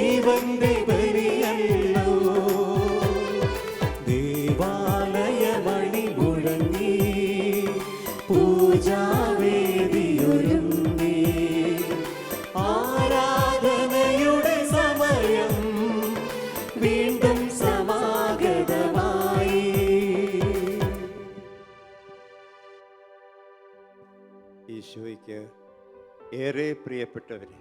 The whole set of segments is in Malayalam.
ജീവന്റെ ബലിയല്ലോ. ദേവാലയമണി മുഴങ്ങി പൂജാവേദിയൊരുങ്ങി ആരാധനയുടെ സമയം വീണ്ടും സമാഗതമായി. ഈശോയ്ക്ക് ഏറെ പ്രിയപ്പെട്ടവരെ,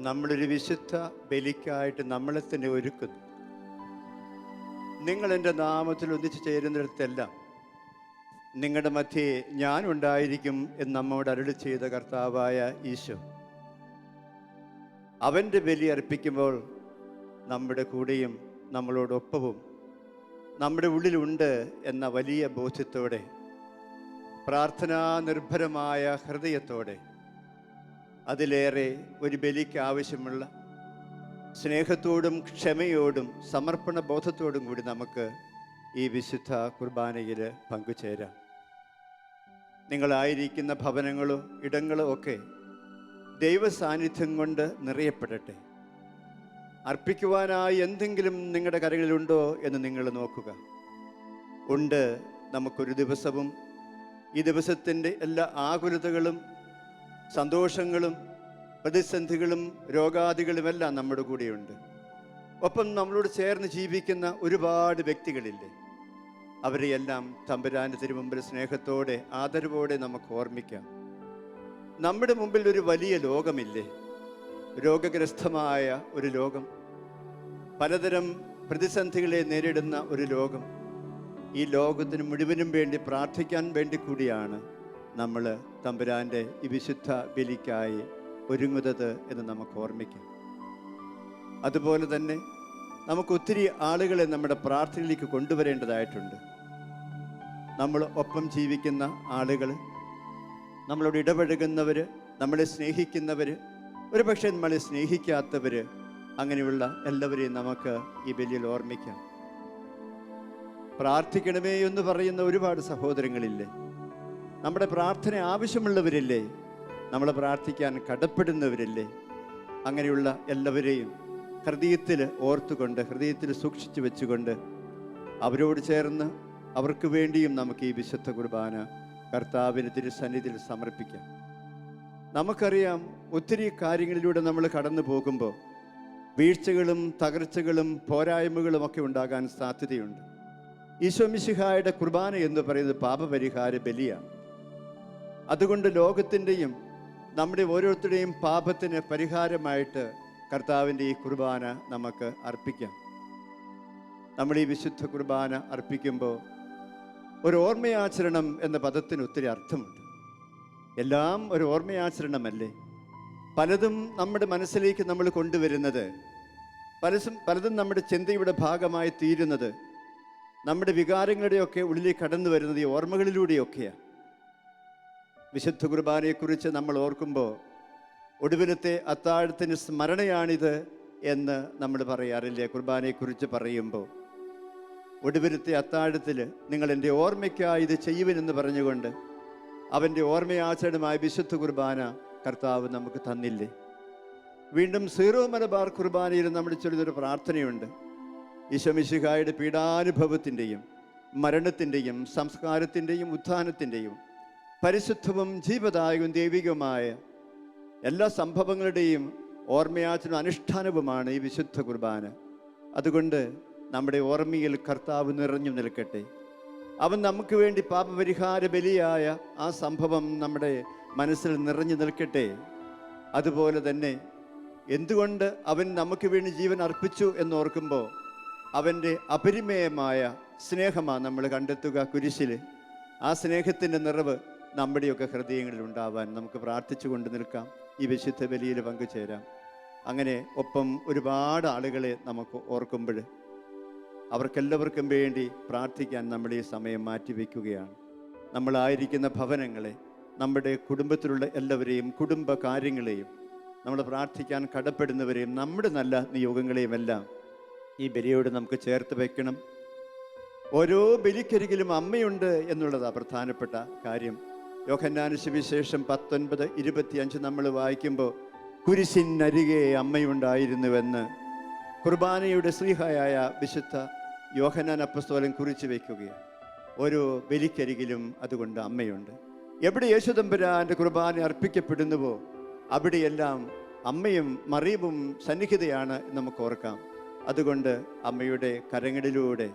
നമ്മളൊരു വിശുദ്ധ ബലിക്കായിട്ട് നമ്മളെ തന്നെ ഒരുക്കുന്നു. നിങ്ങൾ എൻ്റെ നാമത്തിൽ ഒന്നിച്ചു ചേരുന്നിടത്തെല്ലാം നിങ്ങളുടെ മധ്യേ ഞാനുണ്ടായിരിക്കും എന്ന് നമ്മോട് അരുളി ചെയ്ത കർത്താവായ ഈശോ അവൻ്റെ ബലി അർപ്പിക്കുമ്പോൾ നമ്മുടെ കൂടെയും നമ്മളോടൊപ്പവും നമ്മുടെ ഉള്ളിലുണ്ട് എന്ന വലിയ ബോധ്യത്തോടെ, പ്രാർത്ഥനാ നിർഭരമായ ഹൃദയത്തോടെ, അതിലേറെ ഒരു ബലിക്ക് ആവശ്യമുള്ള സ്നേഹത്തോടും ക്ഷമയോടും സമർപ്പണ ബോധത്തോടും കൂടി നമുക്ക് ഈ വിശുദ്ധ കുർബാനയിൽ പങ്കുചേരാം. നിങ്ങളായിരിക്കുന്ന ഭവനങ്ങളോ ഇടങ്ങളോ ഒക്കെ ദൈവ സാന്നിധ്യം കൊണ്ട് നിറയപ്പെടട്ടെ. അർപ്പിക്കുവാനായി എന്തെങ്കിലും നിങ്ങളുടെ കരങ്ങളിലുണ്ടോ എന്ന് നിങ്ങൾ നോക്കുക. ഉണ്ട്. നമുക്കൊരു ദിവസവും ഈ ദിവസത്തിൻ്റെ എല്ലാ ആകുലതകളും സന്തോഷങ്ങളും പ്രതിസന്ധികളും രോഗാദികളുമെല്ലാം നമ്മുടെ കൂടെയുണ്ട്. ഒപ്പം നമ്മളോട് ചേർന്ന് ജീവിക്കുന്ന ഒരുപാട് വ്യക്തികളില്ലേ, അവരെയെല്ലാം തമ്പുരാൻ്റെ തിരുമുമ്പിൽ സ്നേഹത്തോടെ ആദരവോടെ നമുക്ക് ഓർമ്മിക്കാം. നമ്മുടെ മുമ്പിൽ ഒരു വലിയ ലോകമില്ലേ, രോഗഗ്രസ്തമായ ഒരു ലോകം, പലതരം പ്രതിസന്ധികളെ നേരിടുന്ന ഒരു ലോകം. ഈ ലോകത്തിന് മുഴുവനും വേണ്ടി പ്രാർത്ഥിക്കാൻ വേണ്ടി കൂടിയാണ് നമ്മൾ തമ്പുരാൻ്റെ ഈ വിശുദ്ധ ബലിക്കായി ഒരുങ്ങുന്നത് എന്ന് നമുക്ക് ഓർമ്മിക്കാം. അതുപോലെ തന്നെ നമുക്ക് ഒത്തിരി ആളുകളെ നമ്മുടെ പ്രാർത്ഥനയിലേക്ക് കൊണ്ടുവരേണ്ടതായിട്ടുണ്ട്. നമ്മൾ ഒപ്പം ജീവിക്കുന്ന ആളുകൾ, നമ്മളോട് ഇടപഴകുന്നവർ, നമ്മളെ സ്നേഹിക്കുന്നവർ, ഒരു പക്ഷേ നമ്മളെ സ്നേഹിക്കാത്തവർ, അങ്ങനെയുള്ള എല്ലാവരെയും നമുക്ക് ഈ ബലിയിൽ ഓർമ്മിക്കാം. പ്രാർത്ഥിക്കണമേ എന്ന് പറയുന്ന ഒരുപാട് സഹോദരങ്ങളില്ലേ, നമ്മുടെ പ്രാർത്ഥന ആവശ്യമുള്ളവരില്ലേ, നമ്മളെ പ്രാർത്ഥിക്കാൻ കടപ്പെടുന്നവരില്ലേ, അങ്ങനെയുള്ള എല്ലാവരെയും ഹൃദയത്തിൽ ഓർത്തുകൊണ്ട്, ഹൃദയത്തിൽ സൂക്ഷിച്ചു വെച്ചുകൊണ്ട് അവരോട് ചേർന്ന് അവർക്ക് വേണ്ടിയും നമുക്ക് ഈ വിശുദ്ധ കുർബാന കർത്താവിന് തിരുസന്നിധിയിൽ സമർപ്പിക്കാം. നമുക്കറിയാം, ഒത്തിരി കാര്യങ്ങളിലൂടെ നമ്മൾ കടന്നു പോകുമ്പോൾ വീഴ്ചകളും തകർച്ചകളും പോരായ്മകളും ഒക്കെ ഉണ്ടാകാൻ സാധ്യതയുണ്ട്. ഈശോ മിശിഹായുടെ കുർബാന എന്ന് പറയുന്നത് പാപപരിഹാര ബലിയാണ്. അതുകൊണ്ട് ലോകത്തിൻ്റെയും നമ്മുടെ ഓരോരുത്തരുടെയും പാപത്തിന് പരിഹാരമായിട്ട് കർത്താവിൻ്റെ ഈ കുർബാന നമുക്ക് അർപ്പിക്കാം. നമ്മൾ ഈ വിശുദ്ധ കുർബാന അർപ്പിക്കുമ്പോൾ ഒരു ഓർമ്മയാചരണം എന്ന പദത്തിന് ഒത്തിരി അർത്ഥമുണ്ട്. എല്ലാം ഒരു ഓർമ്മയാചരണമല്ലേ. പലതും നമ്മുടെ മനസ്സിലേക്ക് നമ്മൾ കൊണ്ടുവരുന്നത്, പലതും നമ്മുടെ ചിന്തയുടെ ഭാഗമായി തീരുന്നത്, നമ്മുടെ വികാരങ്ങളുടെയൊക്കെ ഉള്ളിലേക്ക് കടന്നു വരുന്നത് ഈ ഓർമ്മകളിലൂടെയൊക്കെയാണ്. വിശുദ്ധ കുർബാനയെക്കുറിച്ച് നമ്മൾ ഓർക്കുമ്പോൾ ഒടുവിലത്തെ അത്താഴത്തിന് സ്മരണയാണിത് എന്ന് നമ്മൾ പറയാറില്ലേ? കുർബാനയെക്കുറിച്ച് പറയുമ്പോൾ ഒടുവിലത്തെ അത്താഴത്തിൽ നിങ്ങൾ എൻ്റെ ഓർമ്മയ്ക്കായി ഇത് ചെയ്യുവനെന്ന് പറഞ്ഞുകൊണ്ട് അവൻ്റെ ഓർമ്മയാചരണമായ വിശുദ്ധ കുർബാന കർത്താവ് നമുക്ക് തന്നില്ലേ? വീണ്ടും സീറോ മലബാർ കുർബാനയിൽ നമ്മൾ ചൊല്ലുന്നൊരു പ്രാർത്ഥനയുണ്ട്. ഈശോ മിശിഹായുടെ പീഡാനുഭവത്തിൻ്റെയും മരണത്തിൻ്റെയും സംസ്കാരത്തിൻ്റെയും ഉത്ഥാനത്തിൻ്റെയും പരിശുദ്ധവും ജീവദായകവും ദൈവികവുമായ എല്ലാ സംഭവങ്ങളുടെയും ഓർമ്മയാചരണ അനുഷ്ഠാനവുമാണ് ഈ വിശുദ്ധ കുർബാന. അതുകൊണ്ട് നമ്മുടെ ഓർമ്മയിൽ കർത്താവ് നിറഞ്ഞു നിൽക്കട്ടെ. അവൻ നമുക്ക് വേണ്ടി പാപപരിഹാര ബലിയായ ആ സംഭവം നമ്മുടെ മനസ്സിൽ നിറഞ്ഞു നിൽക്കട്ടെ. അതുപോലെ തന്നെ എന്തുകൊണ്ട് അവൻ നമുക്ക് വേണ്ടി ജീവൻ അർപ്പിച്ചു എന്നോർക്കുമ്പോൾ അവൻ്റെ അപരിമേയമായ സ്നേഹമാണ് നമ്മൾ കണ്ടെത്തുക കുരിശിൽ. ആ സ്നേഹത്തിൻ്റെ നിറവ് നമ്മുടെയൊക്കെ ഹൃദയങ്ങളിൽ ഉണ്ടാവാൻ നമുക്ക് പ്രാർത്ഥിച്ചു കൊണ്ട് നിൽക്കാം. ഈ വിശുദ്ധ ബലിയിൽ പങ്കുചേരാം. അങ്ങനെ ഒപ്പം ഒരുപാട് ആളുകളെ നമുക്ക് ഓർക്കുമ്പോൾ അവർക്കെല്ലാവർക്കും വേണ്ടി പ്രാർത്ഥിക്കാൻ നമ്മൾ ഈ സമയം മാറ്റിവെക്കുകയാണ്. നമ്മളായിരിക്കുന്ന ഭവനങ്ങളെ, നമ്മുടെ കുടുംബത്തിലുള്ള എല്ലാവരെയും, കുടുംബ കാര്യങ്ങളെയും, നമ്മൾ പ്രാർത്ഥിക്കാൻ കടപ്പെടുന്നവരെയും, നമ്മുടെ നല്ല നിയോഗങ്ങളെയും എല്ലാം ഈ ബലിയോട് നമുക്ക് ചേർത്ത് വയ്ക്കണം. ഓരോ ബലിക്കരികിലും അമ്മയുണ്ട് എന്നുള്ളതാണ് പ്രധാനപ്പെട്ട കാര്യം. യോഹന്നാൻ സുവിശേഷം 19:25 നമ്മൾ വായിക്കുമ്പോൾ കുരിശിനരികെ അമ്മയുണ്ടായിരുന്നുവെന്ന് കുർബാനയുടെ ശ്രീഹായായ വിശുദ്ധ യോഹന്നാൻ അപ്പസ്തോലൻ കുറിച്ച് വയ്ക്കുകയാണ്. ഓരോ ബലിക്കരികിലും അതുകൊണ്ട് അമ്മയുണ്ട്. എവിടെ യേശുദമ്പുരാൻ്റെ കുർബാന അർപ്പിക്കപ്പെടുന്നുവോ അവിടെയെല്ലാം അമ്മയും മറിയവും സന്നിഹിതയാണ് നമുക്ക് ഓർക്കാം. അതുകൊണ്ട് അമ്മയുടെ കരങ്ങളിലൂടെ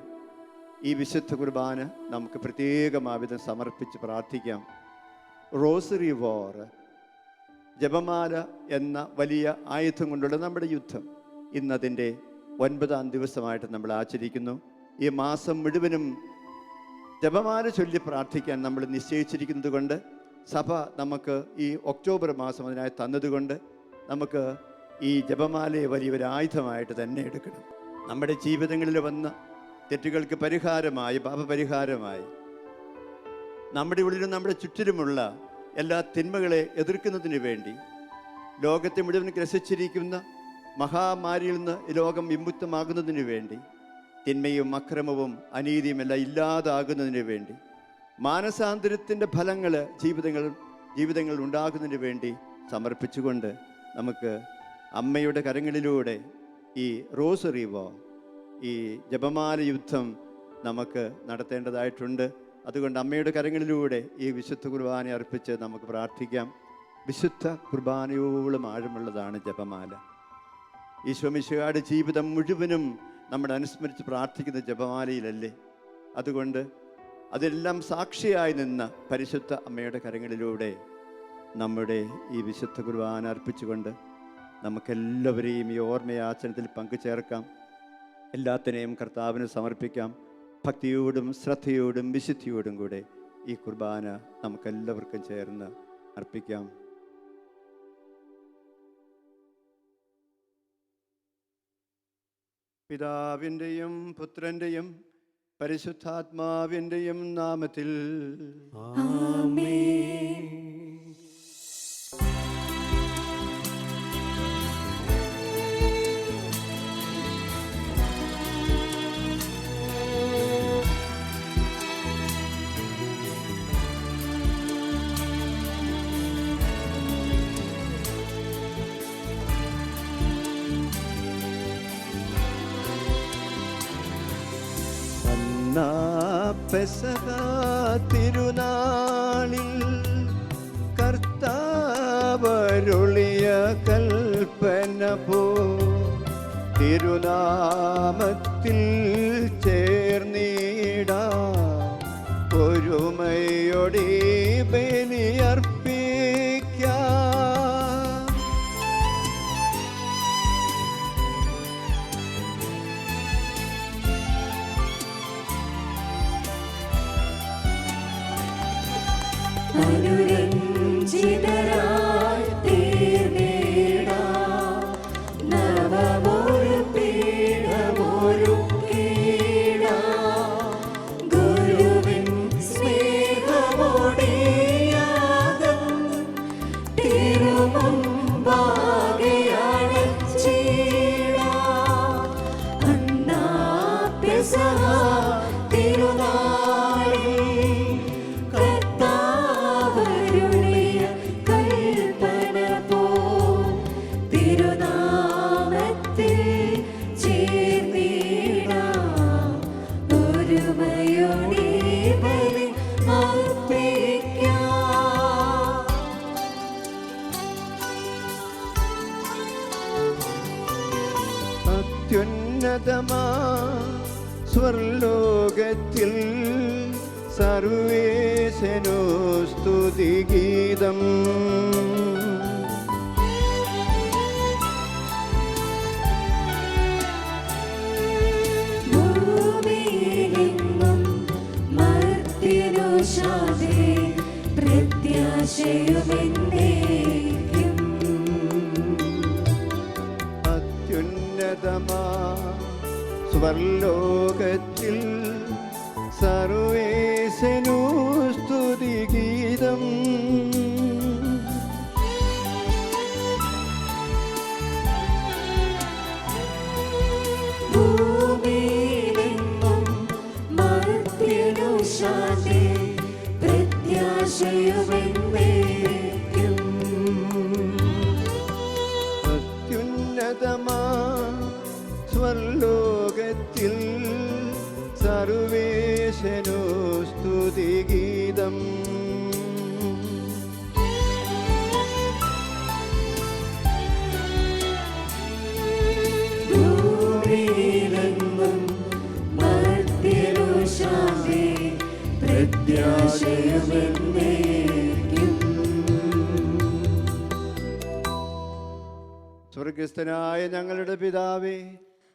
ഈ വിശുദ്ധ കുർബാന നമുക്ക് പ്രത്യേകമാവിധം സമർപ്പിച്ച് പ്രാർത്ഥിക്കാം. റോസറി വാർ, ജപമാല എന്ന വലിയ ആയുധം കൊണ്ടുള്ള നമ്മുടെ യുദ്ധം ഇന്നതിൻ്റെ 9ാം ദിവസമായിട്ട് നമ്മൾ ആചരിക്കുന്നു. ഈ മാസം മുഴുവനും ജപമാല ചൊല്ലി പ്രാർത്ഥിക്കാൻ നമ്മൾ നിശ്ചയിച്ചിരിക്കുന്നത് കൊണ്ട്, സഭ നമുക്ക് ഈ ഒക്ടോബർ മാസം അതിനായി തന്നതുകൊണ്ട് നമുക്ക് ഈ ജപമാലയെ വലിയൊരു ആയുധമായിട്ട് തന്നെ എടുക്കണം. നമ്മുടെ ജീവിതങ്ങളിൽ വന്ന തെറ്റുകൾക്ക് പരിഹാരമായി, പാപപരിഹാരമായി, നമ്മുടെ ഉള്ളിലും നമ്മുടെ ചുറ്റിലുമുള്ള എല്ലാ തിന്മകളെ എതിർക്കുന്നതിന് വേണ്ടി, ലോകത്തെ മുഴുവൻ ഗ്രസിച്ചിരിക്കുന്ന മഹാമാരിയിൽ നിന്ന് ലോകം വിമുക്തമാകുന്നതിന് വേണ്ടി, തിന്മയും അക്രമവും അനീതിയും എല്ലാം ഇല്ലാതാകുന്നതിന് വേണ്ടി, മാനസാന്തരത്തിൻ്റെ ഫലങ്ങൾ ജീവിതങ്ങൾ ഉണ്ടാകുന്നതിന് വേണ്ടി സമർപ്പിച്ചുകൊണ്ട് നമുക്ക് അമ്മയുടെ കരങ്ങളിലൂടെ ഈ റോസറി വാർ, ഈ ജപമാല യുദ്ധം നമുക്ക് നടത്തേണ്ടതായിട്ടുണ്ട്. അതുകൊണ്ട് അമ്മയുടെ കരങ്ങളിലൂടെ ഈ വിശുദ്ധ കുർബാന അർപ്പിച്ച് നമുക്ക് പ്രാർത്ഥിക്കാം. വിശുദ്ധ കുർബാനയോളം ആഴമുള്ളതാണ് ജപമാല. ഈശോ മിശിഹായുടെ ജീവിതം മുഴുവനും നമ്മൾ അനുസ്മരിച്ച് പ്രാർത്ഥിക്കുന്ന ജപമാലയിലല്ലേ? അതുകൊണ്ട് അതെല്ലാം സാക്ഷിയായി നിന്ന പരിശുദ്ധ അമ്മയുടെ കരങ്ങളിലൂടെ നമ്മുടെ ഈ വിശുദ്ധ കുർബാന അർപ്പിച്ചുകൊണ്ട് നമുക്കെല്ലാവരെയും ഈ ഓർമ്മയാചരണത്തിൽ പങ്കുചേർക്കാം. എല്ലാത്തിനെയും കർത്താവിന് സമർപ്പിക്കാം. ഭക്തിയോടും ശ്രദ്ധയോടും വിശുദ്ധിയോടും കൂടെ ഈ കുർബാന നമുക്കെല്ലാവർക്കും ചേർന്ന് അർപ്പിക്കാം. പിതാവിൻ്റെയും പുത്രൻ്റെയും പരിശുദ്ധാത്മാവിൻ്റെയും നാമത്തിൽ ആമേൻ. പെസഹ തിരുനാളിൽ കർത്താവരുളിയ കൽപ്പന പോ തിരുനാമത്തിൽ ചേർന്നിടാം, ഒരുമയോടെ ബലിയർപ്പിക്കാം. അനുരഞ്ജിതരായി തീർന്നിടാം, നവമൊരു പീഠമൊരുക്കിടാം. ഗുരുവിൻ സ്നേഹമോടെ യാഗം തിരുമുമ്പാകെ അണച്ചിടാം. അന്നാ പെസഹ തിരുനാളിൽ അത്യുന്നതമാ സ്വർലോകത്തിൽ സർവേശനോ സ്തുതിഗീതം. ഭൂമിയിലെങ്ങും മർത്യനു ശാന്തി പ്രത്യാശയുമെന്നേക്കും. അത്യുന്നതമാ സ്വർലോകത്തിൽ സർവേശനോ സ്തുതിഗീതം. ഭൂമിയിലെങ്ങും മർത്യനു ശാന്തി പ്രത്യാശയുമെന്നേക്കും. ഉന്നതമാ സ്വർലോകത്തിൽ സർവേശനോ സ്തുതിഗീതം. ഭൂമിയിലെങ്ങും മർത്യനു ശാന്തി, പ്രത്യാശയുമെന്നേക്കും. സ്വർഗസ്ഥനായ ഞങ്ങളുടെ പിതാവേ,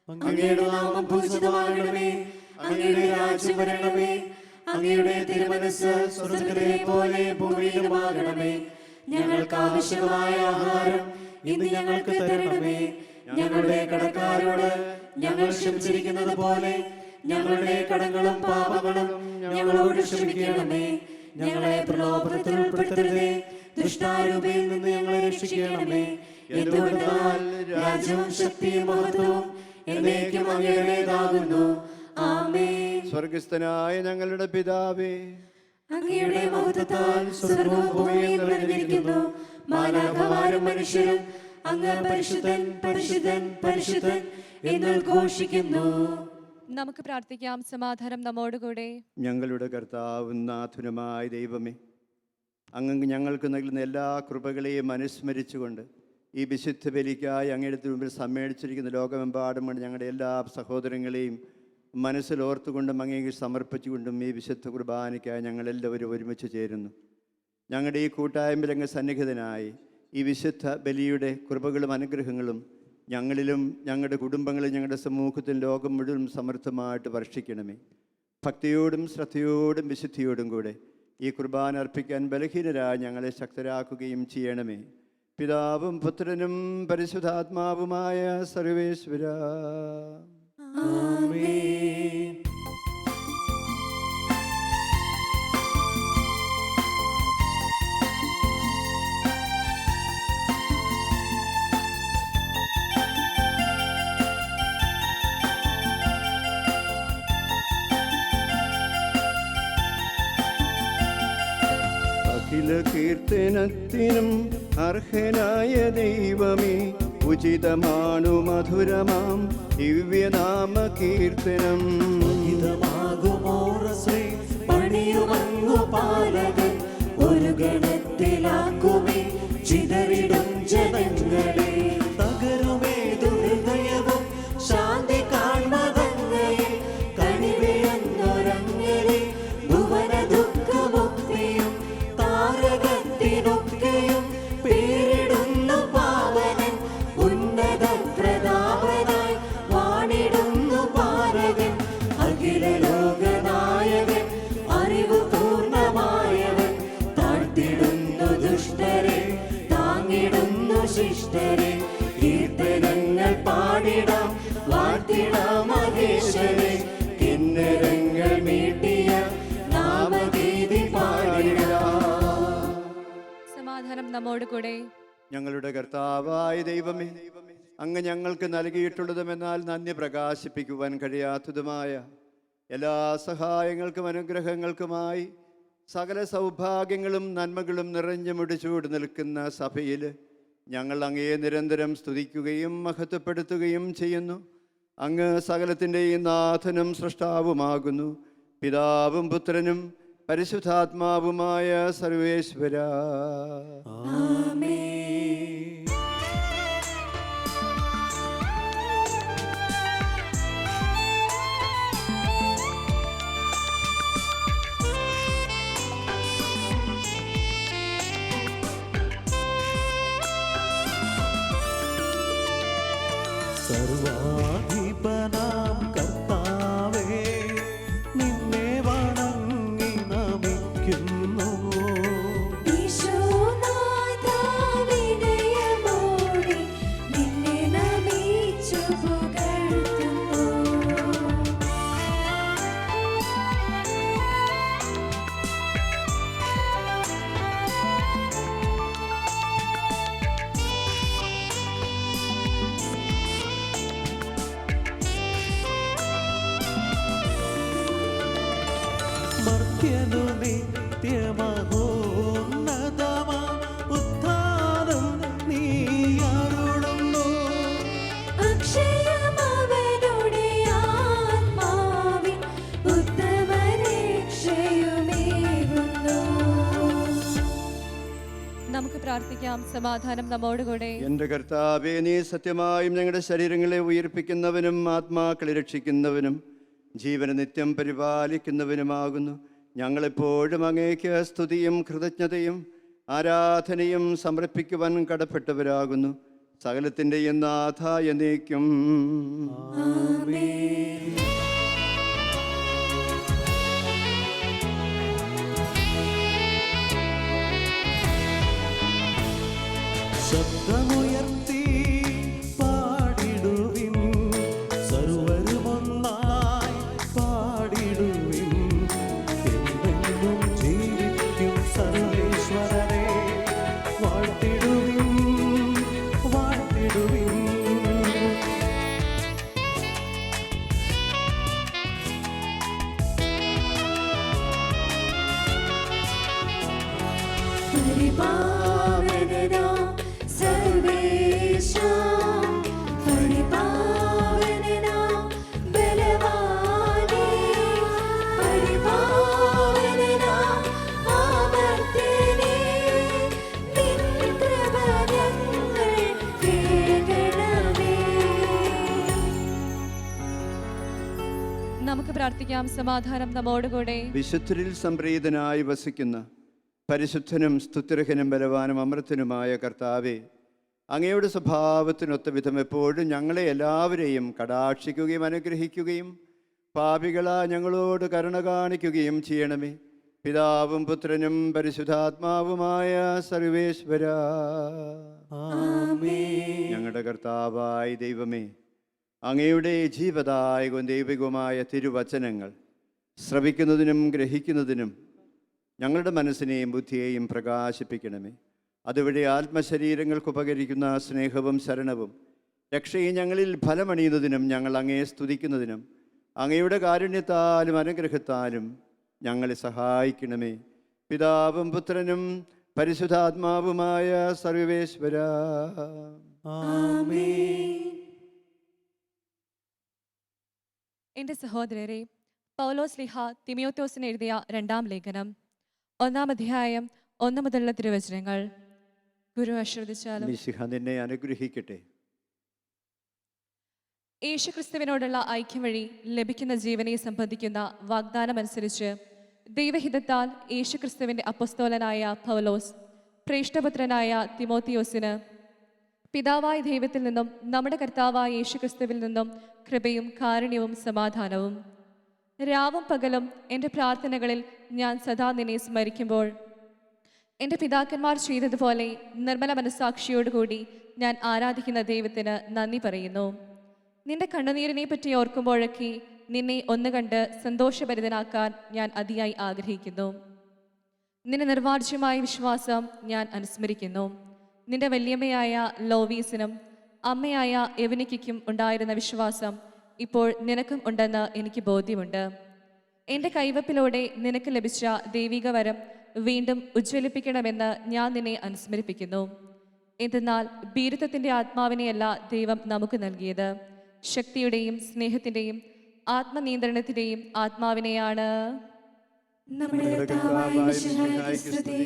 അങ്ങയുടെ നാമം പൂജിതമാകണമേ, അങ്ങയുടെ രാജ്യം വരണമേ, അങ്ങയുടെ തിരുമനസ്സ് സ്വർഗ്ഗത്തിലെ പോലെ ഭൂമിയിലുമാകണമേ. ഞങ്ങൾക്ക് ആവശ്യമായ ആഹാരം ഇന്ന് ഞങ്ങൾക്ക് തരണമേ. ഞങ്ങളുടെ കടക്കാരോട് ഞങ്ങൾ ക്ഷമിച്ചിരിക്കുന്നത് പോലെ ഞങ്ങളുടെ കടങ്ങളും പാപങ്ങളും ഞങ്ങളോട് ക്ഷമിക്കണമേ. ഞങ്ങളെ പ്രലോഭനത്തിൽ ഉൾപ്പെടുത്തരുതേ, ദുഷ്ടാരൂപയിൽ നിന്ന് ഞങ്ങളെ രക്ഷിക്കണമേ. എന്തുകൊണ്ടാൽ രാജ്യവും ശക്തിയും മഹത്വവും എന്നേക്കും അങ്ങയുടേതാകുന്നു. ആമേൻ. സ്വർഗസ്ഥനായ ഞങ്ങളുടെ പിതാവേ, അങ്ങയുടെ മഹത്വത്താൽ സ്വർഗ്ഗവും ഭൂമിയും നിറഞ്ഞിരിക്കുന്നു. മാലാഖമാരും മനുഷ്യരും അങ്ങ് പരിശുദ്ധൻ പരിശുദ്ധൻ പരിശുദ്ധൻ എന്ന് ഘോഷിക്കുന്നു. നമുക്ക് പ്രാർത്ഥിക്കാം. സമാധാനം നമ്മോടുകൂടെ. ഞങ്ങളുടെ കർത്താവും നാഥനുമായ ദൈവമേ, അങ്ങ് ഞങ്ങൾക്ക് നൽകുന്ന എല്ലാ കൃപകളെയും അനുസ്മരിച്ചുകൊണ്ട് ഈ വിശുദ്ധ ബലിക്കായി അങ്ങയുടെ മുമ്പിൽ സമ്മേളിച്ചിരിക്കുന്ന ലോകമെമ്പാടുമുള്ള ഞങ്ങളുടെ എല്ലാ സഹോദരങ്ങളെയും മനസ്സിലോർത്തുകൊണ്ടും അങ്ങേക്ക് സമർപ്പിച്ചുകൊണ്ടും ഈ വിശുദ്ധ കുർബാനയ്ക്കായി ഞങ്ങളെല്ലാവരും ഒരുമിച്ച് ചേരുന്നു. ഞങ്ങളുടെ ഈ കൂട്ടായ്മയിൽ അങ്ങ് സന്നിഹിതനായി ഈ വിശുദ്ധ ബലിയുടെ കൃപകളും അനുഗ്രഹങ്ങളും ഞങ്ങളിലും ഞങ്ങളുടെ കുടുംബങ്ങളിലും ഞങ്ങളുടെ സമൂഹത്തിലും ലോകം മുഴുവൻ സമൃദ്ധമായിട്ട് വർഷിക്കണമേ. ഭക്തിയോടും ശ്രദ്ധയോടും വിശുദ്ധിയോടും കൂടെ ഈ കുർബാന അർപ്പിക്കാൻ ബലഹീനരായി ഞങ്ങളെ ശക്തരാക്കുകയും ചെയ്യണമേ. പിതാവും പുത്രനും പരിശുദ്ധാത്മാവുമായ സർവേശ്വര. ആമേൻ. അഖില കീർത്തനത്തിനും അർഹനായ ദൈവമേ, ഉചിതമാണു മധുരമാം ദിവ്യനാമ കീർത്തനം. പണിയുമങ്ങു പാലകൻ ഒരു ഗണത്തിലാക്കുമേ ചിതറിടും ജനങ്ങളെ. തകരുമേതു ഹൃദയവും ശാന്തി കാൺമതങ്ങയിൽ കണിവെന്നൊരങ്ങനെ ഭുവന ദുഃഖമുക്തിയും താരകത്തിനൊക്കെയും പേരിടുന്നു പാവനൻ. ഉന്നത പ്രതാപനായി വാണിടുന്നു പാരകൻ. അഖില ലോകനായകൻ അറിവു പൂർണ്ണമായവൻ. താഴ്ത്തിടുന്നു ദുഷ്ടരെ താങ്ങിടുന്നു ശിഷ്ടരെ. കീർത്തനങ്ങൾ പാടിടാം വാഴ്ത്തിടാം മഹേശ്വരെ. കിന്നരങ്ങൾ മീട്ടിയ നാമഗീതി പാടിടാം. സമാധാനം നമ്മോടുകൂടെ. ഞങ്ങളുടെ കർത്താവായ ദൈവമേ, അങ്ങ് ഞങ്ങൾക്ക് നൽകിയിട്ടുള്ളതുമെന്നാൽ നന്ദി പ്രകാശിപ്പിക്കുവാൻ കഴിയാത്തതുമായ എല്ലാ സഹായങ്ങൾക്കും അനുഗ്രഹങ്ങൾക്കുമായി സകല സൗഭാഗ്യങ്ങളും നന്മകളും നിറഞ്ഞു മുടിച്ചൂട് നിൽക്കുന്ന സഭയിൽ ഞങ്ങൾ അങ്ങയെ നിരന്തരം സ്തുതിക്കുകയും മഹത്വപ്പെടുത്തുകയും ചെയ്യുന്നു. അങ്ങ് സകലത്തിൻ്റെയും നാഥനും സൃഷ്ടാവുമാകുന്നു. പിതാവും പുത്രനും പരിശുദ്ധാത്മാവുമായ സർവേശ്വര. ആമേൻ. സർവാധിപനാം കർത്താവേ, നിന്നെ വണങ്ങി നമിക്കുന്നു. ഈശോനാഥാ വിനയമോടെ നിന്നെ നമിച്ചു പുകഴ്ത്തുന്നു. മർത്യനു നിത്യമഹോന്നതമാം ഉദ്ധാനം നീ അരുളുന്നു. അക്ഷയം അവനുടെ ആത്മാവിൻ ഉത്തമരക്ഷയുമേകുന്നു. നമുക്ക് പ്രാർത്ഥിക്കാം. സമാധാനം നമ്മോടുകൂടെ. എൻ്റെ കർത്താവേ, നീ സത്യമായും ഞങ്ങളുടെ ശരീരങ്ങളെ ഉയർപ്പിക്കുന്നവനും ആത്മാക്കളെ രക്ഷിക്കുന്നവനും ജീവനെ നിത്യം പരിപാലിക്കുന്നവനുമാകുന്നു. ഞങ്ങളെപ്പോഴും അങ്ങേക്ക് സ്തുതിയും കൃതജ്ഞതയും ആരാധനയും സമർപ്പിക്കുവാൻ കടപ്പെട്ടവരാകുന്നു. സകലത്തിൻ്റെയും നാഥ എന്നേക്കും. ശബ്ദമുയർത്തി പാടിടുവിൻ, സർവരുമൊന്നായി പാടിടുവിൻ. എന്നെന്നും ജീവിക്കും സർവേശ്വരനെ വാഴ്ത്തിടുവിൻ, വാഴ്ത്തിടുവിൻ. പരിപാവനനാം സർവേശാ, പരിപാവനനാം ബലവാനേ, പരിപാവനനാം അമർത്യനേ, നിൻ കൃപ ഞങ്ങൾ കേൾക്കണമേ. നമുക്ക് പ്രാർത്ഥിക്കാം. സമാധാനം നമ്മോടുകൂടെ. വിശുദ്ധരിൽ സംപ്രീതനായി വസിക്കുന്ന പരിശുദ്ധനും സ്തുത്യർഹനും ബലവാനും അമൃതനുമായ കർത്താവേ, അങ്ങയുടെ സ്വഭാവത്തിനൊത്ത വിധം എപ്പോഴും ഞങ്ങളെ എല്ലാവരെയും കടാക്ഷിക്കുകയും അനുഗ്രഹിക്കുകയും പാപികളാ ഞങ്ങളോട് കരുണ കാണിക്കുകയും ചെയ്യണമേ. പിതാവും പുത്രനും പരിശുദ്ധാത്മാവുമായ സർവേശ്വര. ഞങ്ങളുടെ കർത്താവായ ദൈവമേ, അങ്ങയുടെ ജീവദായകവും ദൈവികവുമായ തിരുവചനങ്ങൾ ശ്രവിക്കുന്നതിനും ഗ്രഹിക്കുന്നതിനും ഞങ്ങളുടെ മനസ്സിനെയും ബുദ്ധിയെയും പ്രകാശിപ്പിക്കണമേ. അതുവഴി ആത്മശരീരങ്ങൾക്ക് ഉപകരിക്കുന്ന സ്നേഹവും ശരണവും രക്ഷയും ഞങ്ങളിൽ ഫലമണിയുന്നതിനും ഞങ്ങൾ അങ്ങയെ സ്തുതിക്കുന്നതിനും അങ്ങയുടെ കാരുണ്യത്താലും അനുഗ്രഹത്താലും ഞങ്ങളെ സഹായിക്കണമേ. പിതാവും പുത്രനും പരിശുദ്ധാത്മാവുമായ സർവേശ്വര. എൻ്റെ സഹോദരരെ, പൗലോസ് ശ്ലീഹ തിമോഥെയോസിന് എഴുതിയ 2-ാം ലേഖനം 1-ാം അധ്യായം 1 മുതലുള്ള തിരുവചനങ്ങൾ. ഗുരു ആശീർവദിച്ചാലും. മിശിഹ നിന്നെ അനുഗ്രഹിക്കട്ടെ. യേശുക്രിസ്തുവിനോടുള്ള ഐക്യം വഴി ലഭിക്കുന്ന ജീവനെ സംബന്ധിക്കുന്ന വാഗ്ദാനമനുസരിച്ച് ദൈവഹിതത്താൽ യേശുക്രിസ്തുവിൻ്റെ അപ്പസ്തോലനായ പൗലോസ് ശ്രേഷ്ഠപുത്രനായ തിമോഥെയോസിന് പിതാവായ ദൈവത്തിൽ നിന്നും നമ്മുടെ കർത്താവായ യേശുക്രിസ്തുവിൽ നിന്നും കൃപയും കാരുണ്യവും സമാധാനവും. രാവും പകലും എൻ്റെ പ്രാർത്ഥനകളിൽ ഞാൻ സദാ നിന്നെ സ്മരിക്കുമ്പോൾ എൻ്റെ പിതാക്കന്മാർ ചെയ്തതുപോലെ നിർമ്മല മനസ്സാക്ഷിയോടുകൂടി ഞാൻ ആരാധിക്കുന്ന ദൈവത്തിന് നന്ദി പറയുന്നു. നിന്റെ കണ്ണുനീരിനെ പറ്റി ഓർക്കുമ്പോഴൊക്കെ നിന്നെ ഒന്ന് കണ്ട് സന്തോഷഭരിതനാക്കാൻ ഞാൻ അതിയായി ആഗ്രഹിക്കുന്നു. നിന്റെ നിർവാജ്യമായ വിശ്വാസം ഞാൻ അനുസ്മരിക്കുന്നു. നിന്റെ വല്യമ്മയായ ലോവീസിനും അമ്മയായ എവനിക്കും ഉണ്ടായിരുന്ന വിശ്വാസം ഇപ്പോൾ നിനക്കും ഉണ്ടെന്ന് എനിക്ക് ബോധ്യമുണ്ട്. എൻ്റെ കൈവപ്പിലൂടെ നിനക്ക് ലഭിച്ച ദൈവിക വരം വീണ്ടും ഉജ്ജ്വലിപ്പിക്കണമെന്ന് ഞാൻ നിന്നെ അനുസ്മരിപ്പിക്കുന്നു. എന്തെന്നാൽ ഭീരുത്വത്തിൻ്റെ ആത്മാവിനെയല്ല ദൈവം നമുക്ക് നൽകിയത്, ശക്തിയുടെയും സ്നേഹത്തിൻ്റെയും ആത്മനിയന്ത്രണത്തിൻ്റെയും ആത്മാവിനെയാണ്. നമ്മുടെ കർത്താവായ മിശിഹായ്ക്ക് സ്തുതി.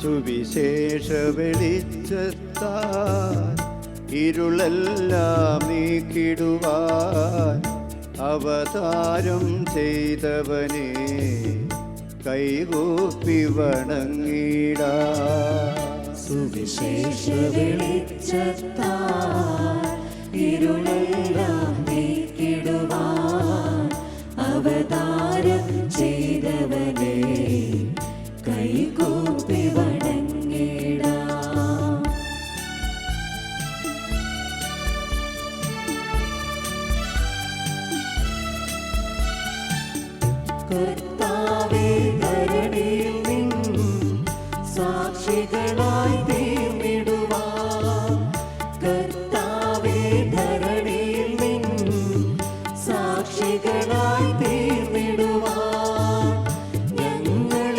സുവിശേഷ വെളിച്ചത്താൽ ഇരുളെല്ലാം നീക്കിടുവാൻ അവതാരം ചെയ്തവനെ കൈകൂപ്പി വണങ്ങിടാം. സുവിശേഷ വെളിച്ചത്താൽ ഇരുളെല്ലാം നീക്കിടുവാൻ അവതാരം ചെയ്തവനെ കൈകൂപ്പി വണങ്ങിടാം. കർത്താവേ, ധരണിയിൽ നിന്നും സാക്ഷികളായി തീർന്നിടുവാൻ, കർത്താവേ, ധരണിയിൽ നിന്നും സാക്ഷികളായി തീർന്നിടുവാൻ ഞങ്ങളെ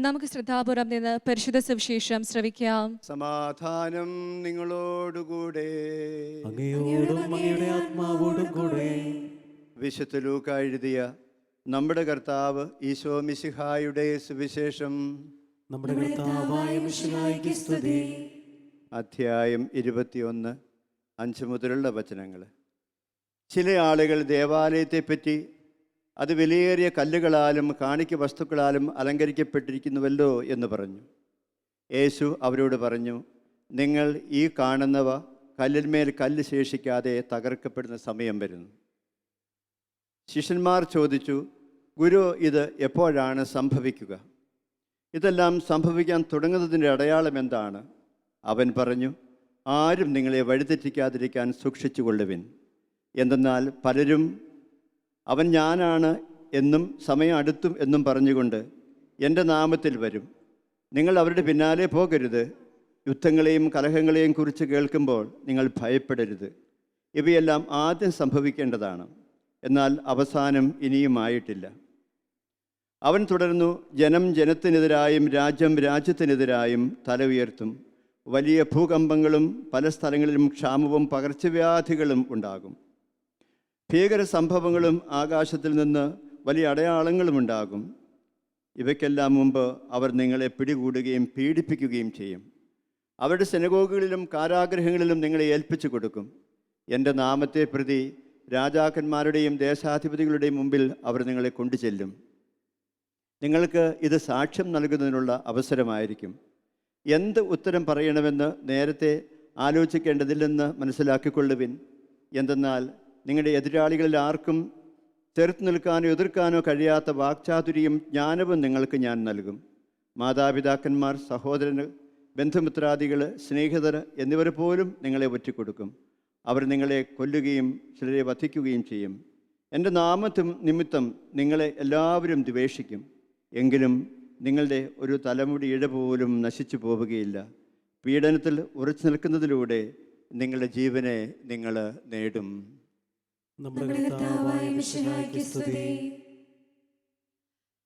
നമുക്ക് ശ്രദ്ധാപൂർവം നിന്ന് പരിശുദ്ധ സുവിശേഷം ശ്രവിക്കാം. സമാധാനം നിങ്ങളോടുകൂടെ. അങ്ങയോടും അങ്ങയുടെ ആത്മാവോടും കൂടെ. വിശുദ്ധ ലൂക്കാ എഴുതിയ നമ്മുടെ കർത്താവ് ഈശോ മിശിഹായുടെ സുവിശേഷം. നമ്മുടെ കർത്താവായ മിശിഹായ്ക്ക് സ്തുതി. അധ്യായം 21, 5 മുതലുള്ള വചനങ്ങൾ. ചില ആളുകൾ ദേവാലയത്തെപ്പറ്റി അത് വിലയേറിയ കല്ലുകളാലും കാണിക്ക വസ്തുക്കളാലും അലങ്കരിക്കപ്പെട്ടിരിക്കുന്നുവല്ലോ എന്ന് പറഞ്ഞു. യേശു അവരോട് പറഞ്ഞു, നിങ്ങൾ ഈ കാണുന്നവ കല്ലിന്മേൽ കല്ല് ശേഷിക്കാതെ തകർക്കപ്പെടുന്ന സമയം വരുന്നു. ശിഷ്യന്മാർ ചോദിച്ചു, ഗുരു, ഇത് എപ്പോഴാണ് സംഭവിക്കുക? ഇതെല്ലാം സംഭവിക്കാൻ തുടങ്ങുന്നതിൻ്റെ അടയാളം എന്താണ്? അവൻ പറഞ്ഞു, ആരും നിങ്ങളെ വഴിതെറ്റിക്കാതിരിക്കാൻ സൂക്ഷിച്ചുകൊള്ളുവിൻ. എന്തെന്നാൽ പലരും അവൻ ഞാനാണ് എന്നും സമയം അടുത്തും എന്നും പറഞ്ഞുകൊണ്ട് എൻ്റെ നാമത്തിൽ വരും. നിങ്ങൾ അവരുടെ പിന്നാലെ പോകരുത്. യുദ്ധങ്ങളെയും കലഹങ്ങളെയും കുറിച്ച് കേൾക്കുമ്പോൾ നിങ്ങൾ ഭയപ്പെടരുത്. ഇവയെല്ലാം ആദ്യം സംഭവിക്കേണ്ടതാണ്, എന്നാൽ അവസാനം ഇനിയുമായിട്ടില്ല. അവൻ തുടർന്നു, ജനം ജനത്തിനെതിരായും രാജ്യം രാജ്യത്തിനെതിരായും തല ഉയർത്തും. വലിയ ഭൂകമ്പങ്ങളും പല സ്ഥലങ്ങളിലും ക്ഷാമവും പകർച്ചവ്യാധികളും ഉണ്ടാകും. ഭീകര സംഭവങ്ങളും ആകാശത്തിൽ നിന്ന് വലിയ അടയാളങ്ങളും ഉണ്ടാകും. ഇവയ്ക്കെല്ലാം മുമ്പ് അവർ നിങ്ങളെ പിടികൂടുകയും പീഡിപ്പിക്കുകയും ചെയ്യും. അവരുടെ സിനഗോഗുകളിലും കാരാഗൃഹങ്ങളിലും നിങ്ങളെ ഏൽപ്പിച്ചു കൊടുക്കും. എൻ്റെ നാമത്തെ പ്രതി രാജാക്കന്മാരുടെയും ദേശാധിപതികളുടെയും മുമ്പിൽ അവർ നിങ്ങളെ കൊണ്ടുചെല്ലും. നിങ്ങൾക്ക് ഇത് സാക്ഷ്യം നൽകുന്നതിനുള്ള അവസരമായിരിക്കും. എന്ത് ഉത്തരം പറയണമെന്ന് നേരത്തെ ആലോചിക്കേണ്ടതില്ലെന്ന് മനസ്സിലാക്കിക്കൊള്ളുവിൻ. എന്തെന്നാൽ നിങ്ങളുടെ എതിരാളികളിൽ ആർക്കും ചെറുത്തു നിൽക്കാനോ എതിർക്കാനോ കഴിയാത്ത വാക്ചാതുരിയും ജ്ഞാനവും നിങ്ങൾക്ക് ഞാൻ നൽകും. മാതാപിതാക്കന്മാർ, സഹോദരന്, ബന്ധുമിത്രാദികൾ, സ്നേഹിതർ എന്നിവർ പോലും നിങ്ങളെ ഒറ്റിക്കൊടുക്കും. അവർ നിങ്ങളെ കൊല്ലുകയും ചിലരെ വധിക്കുകയും ചെയ്യും. എൻ്റെ നിമിത്തം നിങ്ങളെ എല്ലാവരും ദ്വേഷിക്കും. എങ്കിലും നിങ്ങളുടെ ഒരു തലമുടി ഇഴ പോലും നശിച്ചു പോവുകയില്ല. പീഡനത്തിൽ ഉറച്ചു നിൽക്കുന്നതിലൂടെ നിങ്ങളുടെ ജീവനെ നിങ്ങൾ നേടും. നമ്മുടെ കർത്താവായ മിശിഹായ്ക്ക് സ്തുതി.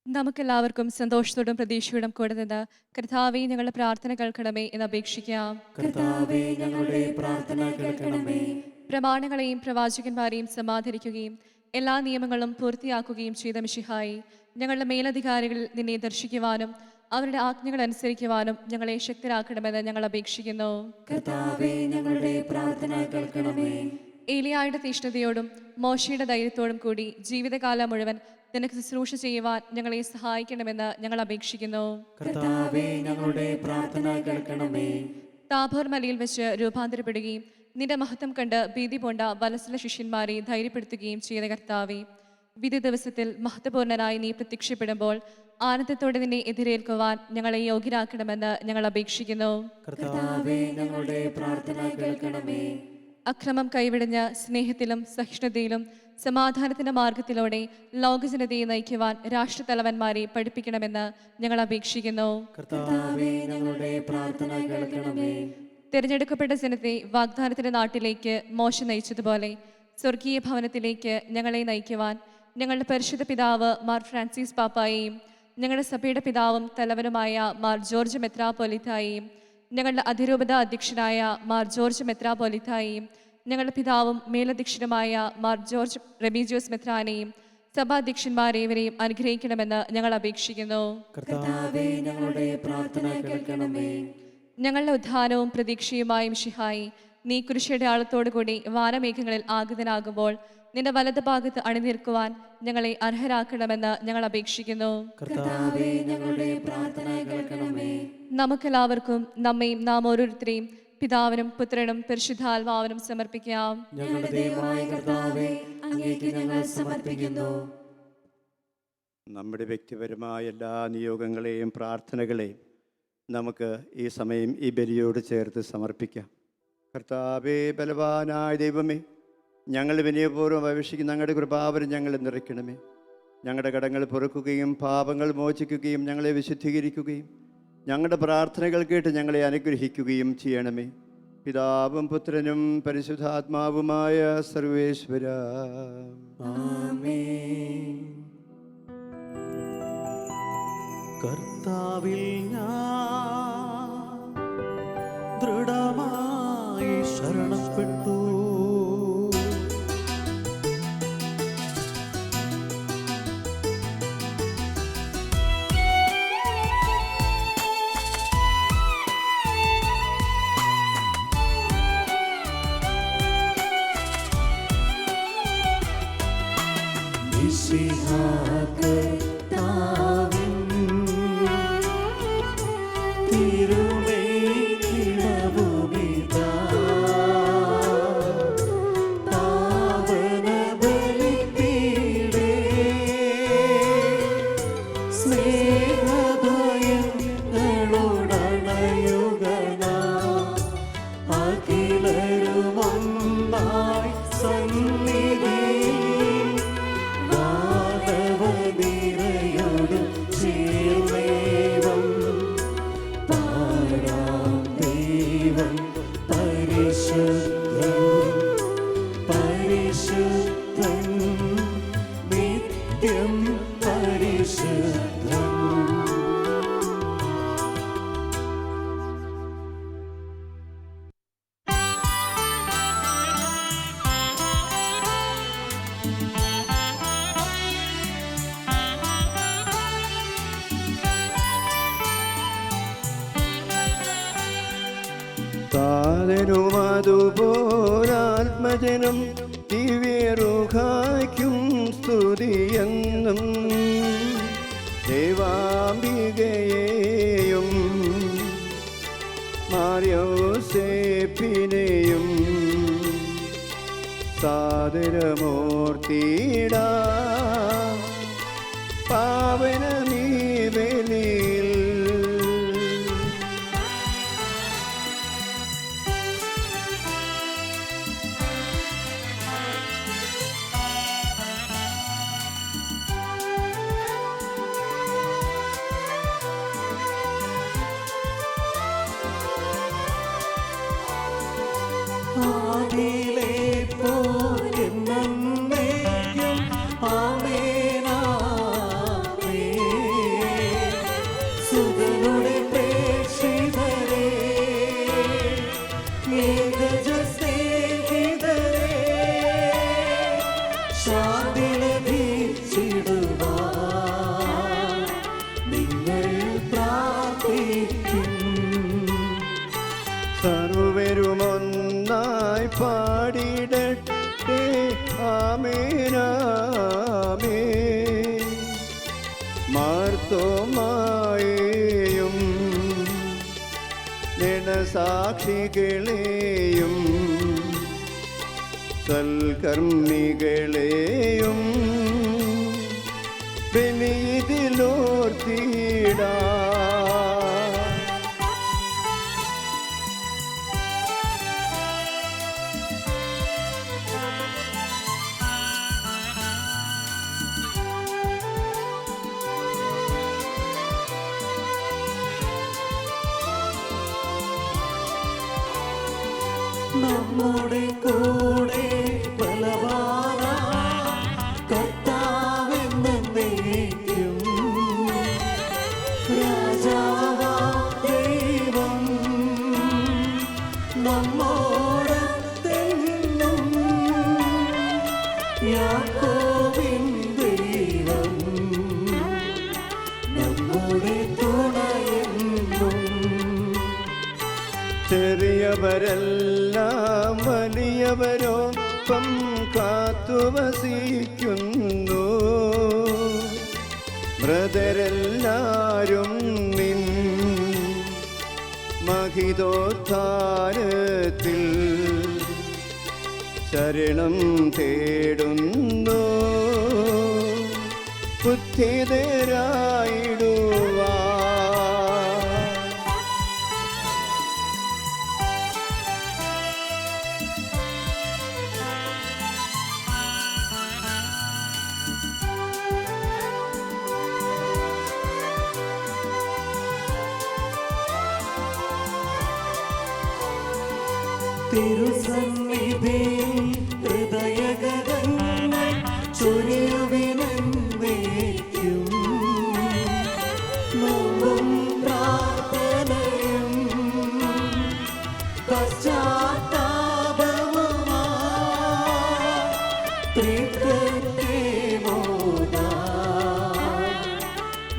നമുക്കെല്ലാവർക്കും സന്തോഷത്തോടും പ്രതീക്ഷയോടും കൂടെ നിന്ന് കർത്താവേ, ഞങ്ങളുടെ പ്രാർത്ഥന കേൾക്കണമേ എന്ന് അപേക്ഷിക്കാം. കർത്താവേ, ഞങ്ങളുടെ പ്രാർത്ഥന കേൾക്കണമേ. പ്രമാണങ്ങളെയും പ്രവാചകന്മാരെയും സമാധരിക്കുകയും എല്ലാ നിയമങ്ങളും പൂർത്തിയാക്കുകയും ചെയ്ത മിശിഹായി, ഞങ്ങളുടെ മേലധികാരികളിൽ നിന്നെ ദർശിക്കുവാനും അവരുടെ ആജ്ഞകൾ അനുസരിക്കുവാനും ഞങ്ങളെ ശക്തരാക്കണമെന്ന് ഞങ്ങൾ അപേക്ഷിക്കുന്നു. കർത്താവേ, ഞങ്ങളുടെ പ്രാർത്ഥന കേൾക്കണമേ. ഏലിയായുടെ തീഷ്ണതയോടും മോശയുടെ ധൈര്യത്തോടും കൂടി ജീവിതകാലം മുഴുവൻ നിനക്ക് ശുശ്രൂഷ ചെയ്യുവാൻ ഞങ്ങളെ സഹായിക്കണമെന്ന് ഞങ്ങൾ അപേക്ഷിക്കുന്നു. കർത്താവേ, ഞങ്ങളുടെ പ്രാർത്ഥന കേൾക്കണമേ. താബോർ മലയിൽ വെച്ച് രൂപാന്തരപ്പെടുകയും നിന്റെ മഹത്വം കണ്ട് ഭീതി പൂണ്ട വലസല ശിഷ്യന്മാരെ ധൈര്യപ്പെടുത്തുകയും ചെയ്ത കർത്താവേ, വിധി ദിവസത്തിൽ മഹത്വപൂർണനായി നീ പ്രത്യക്ഷപ്പെടുമ്പോൾ ആനന്ദത്തോടെ നിന്നെ എതിരേൽക്കുവാൻ ഞങ്ങളെ യോഗ്യരാക്കണമെന്ന് ഞങ്ങൾ അപേക്ഷിക്കുന്നു. കർത്താവേ, ഞങ്ങളുടെ പ്രാർത്ഥന കേൾക്കണമേ. അക്രമം കൈവിടിഞ്ഞ് സ്നേഹത്തിലും സഹിഷ്ണുതയിലും സമാധാനത്തിന്റെ മാർഗത്തിലൂടെ ലോകജനതയെ നയിക്കുവാൻ രാഷ്ട്രതലവന്മാരെ പഠിപ്പിക്കണമെന്ന് ഞങ്ങൾ അപേക്ഷിക്കുന്നു. കർത്താവേ, ഞങ്ങളുടെ പ്രാർത്ഥന കേൾക്കണമേ. തിരഞ്ഞെടുക്കപ്പെട്ട ജനത്തെ വാഗ്ദാനത്തിന്റെ നാട്ടിലേക്ക് മോശ നയിച്ചതുപോലെ സ്വർഗീയ ഭവനത്തിലേക്ക് ഞങ്ങളെ നയിക്കുവാൻ ഞങ്ങളുടെ പരിശുദ്ധ പിതാവ് മാർ ഫ്രാൻസിസ് പാപ്പായെയും ഞങ്ങളുടെ സഭയുടെ പിതാവും തലവനുമായ മാർ ജോർജ് മെത്രാപ്പൊലീത്തായെയും ഞങ്ങളുടെ അതിരൂപത അധ്യക്ഷനായ മാർ ജോർജ് മെത്രാപ്പൊലീത്തായെയും ഞങ്ങളുടെ പിതാവും മേലധ്യക്ഷനുമായ മാർ ജോർജ് റെബീജിയോസ് മെത്രാനെയും സഭാധ്യക്ഷന്മാരേവരെയും അനുഗ്രഹിക്കണമെന്ന് ഞങ്ങൾ അപേക്ഷിക്കുന്നു. കർത്താവേ, ഞങ്ങളുടെ പ്രാർത്ഥന കേൾക്കണമേ. ഞങ്ങളുടെ ഉദ്ധാനവും പ്രതീക്ഷയുമായും മിശിഹായി, നീ കുരിശിയുടെ ആളത്തോടുകൂടി വാനമേഘങ്ങളിൽ ആഗതനാകുമ്പോൾ നിന്റെ വലത് ഭാഗത്ത് അണിനിൽക്കുവാൻ ഞങ്ങളെ അർഹരാക്കണമെന്ന് ഞങ്ങൾ അപേക്ഷിക്കുന്നു. കർത്താവേ, ഞങ്ങളുടെ പ്രാർത്ഥന കേൾക്കണമേ. നമുക്കെല്ലാവർക്കും നമ്മയും നാം ഓരോരുത്തരെയും പിതാവിനും പുത്രനും പരിശുദ്ധാത്മാവിനും സമർപ്പിക്കാം. ഞങ്ങളുടെ ദൈവമായ കർത്താവേ, അങ്ങേക്ക് ഞങ്ങൾ സമർപ്പിക്കുന്നു. നമ്മുടെ വ്യക്തിപരമായ എല്ലാ നിയോഗങ്ങളെയും പ്രാർത്ഥനകളെയും നമുക്ക് ഈ സമയം ഈ ബലിയോട് ചേർത്ത് സമർപ്പിക്കാം. കർത്താവേ, ബലവാനായ ദൈവമേ, ഞങ്ങൾ വിനയപൂർവ്വം അപേക്ഷിക്കുന്ന ഞങ്ങളുടെ കൃപാവരം ഞങ്ങളെ നിറയ്ക്കണമേ. ഞങ്ങളുടെ കടങ്ങൾ പൊറുക്കുകയും പാപങ്ങൾ മോചിക്കുകയും ഞങ്ങളെ വിശുദ്ധീകരിക്കുകയും ഞങ്ങളുടെ പ്രാർത്ഥനകൾ കേട്ട് ഞങ്ങളെ അനുഗ്രഹിക്കുകയും ചെയ്യണമേ. പിതാവും പുത്രനും പരിശുദ്ധാത്മാവുമായ സർവേശ്വര, ആമേൻ. കർത്താവിൽ ഞാൻ ദൃഢമായി ശരണപ്പെട്ടു. താതനുമതുപോലാത്മജനം ദിവ്യറുഹായ്ക്കും സ്തുതിയെന്നും ദേവാംബികയെയും മാർയോസേപ്പിനെയും സാദരമൂർത്തിയിടാ പാവനമീ ബലിയിൽ. സർവരുമൊന്നായി പാടിടട്ടെ ആമേനാമേ. മാർത്തോമായെയും സാക്ഷികളെയും സൽകർമ്മികളെയും ബലിയിലോർത്തിടാ. നമ്മുടെ കൂടെ ബലവാനായ കർത്താവെന്നേക്കും രാജാവാം ദൈവം നമ്മോടൊത്തെന്നും. യാക്കോബിൻ ദൈവം നമ്മുടെ തുണയെന്നും. ചെറിയവരെല്ലാം വലിയവരൊപ്പം കാത്തുവസിക്കുന്നു. മൃതരെല്ലാരും നിൻ മഹിതോദ്ധാരത്തിൽ ശരണം തേടുന്നു. ബുദ്ധിതരായിടുവാ. തിരുസന്നിധിയിൽ ഹൃദയഗതങ്ങൾ ചൊരിയുവിനെന്നേക്കും.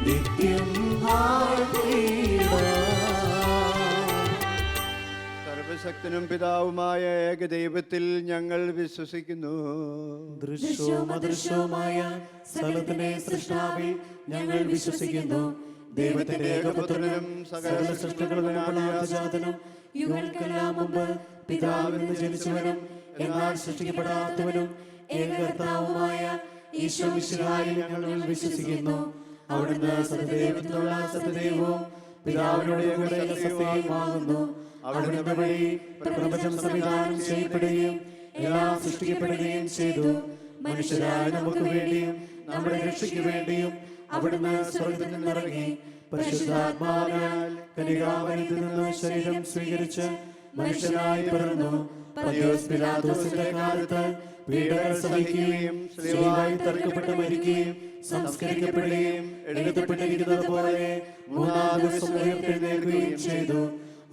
നിത്യം വാഴ്ത്തിടാം. സർവശക്തനും പിതാവുമായ ഏകദൈവത്തിൽ ഞങ്ങൾ വിശ്വസിക്കുന്നു. ദൃശ്യവും അദൃശ്യവുമായ സകലത്തിന്റെ സൃഷ്ടാവിൽ ഞങ്ങൾ വിശ്വസിക്കുന്നു. ദൈവത്തിന്റെ ഏകപുത്രനും സകല സൃഷ്ടികളുടെ ആദ്യജാതനും യുഗങ്ങൾക്കെല്ലാം മുമ്പ് പിതാവിൽ നിന്ന് ജനിച്ചവനും എന്നാൽ സൃഷ്ടിക്കപ്പെടാത്തവനും ഏകകർത്താവുമായ ഈശോ മിശിഹായിൽ ഞങ്ങൾ വിശ്വസിക്കുന്നു. അവിടുന്ന് സത്യദൈവത്തിനുള്ള സത്യദൈവവും പിതാവിനോട് കൂടെ സത്യവുമാകുന്നു. അവിടുന്ന് വഴി പ്രപഞ്ചം സംവിധാനം ചെയ്യപ്പെടുകയും എല്ലാം സൃഷ്ടിക്കപ്പെടുകയും ചെയ്തു. മനുഷ്യരായ നമുക്ക് വേണ്ടിയും നമ്മുടെ രക്ഷയ്ക്ക് വേണ്ടിയും അവിടുന്ന് സ്വർഗ്ഗത്തിൽ നിന്നിറങ്ങി പരിശുദ്ധാത്മാവിനാൽ കന്യകാമറിയത്തിൽ നിന്ന് ശരീരം സ്വീകരിച്ച് മനുഷ്യനായി പിറന്നു. പന്തിയോസ് പിലാത്തോസിന്റെ കാലത്ത് പീഡകൾ സഹിക്കുകയും സ്ലീവായി തറക്കപ്പെട്ട് മരിക്കുകയും സംസ്കരിക്കപ്പെടുകയും എഴുതപ്പെട്ടിരിക്കുന്നത് പോലെ മൂന്നാം ദിവസം ഉയർത്തെഴുന്നേൽക്കുകയും ചെയ്തു.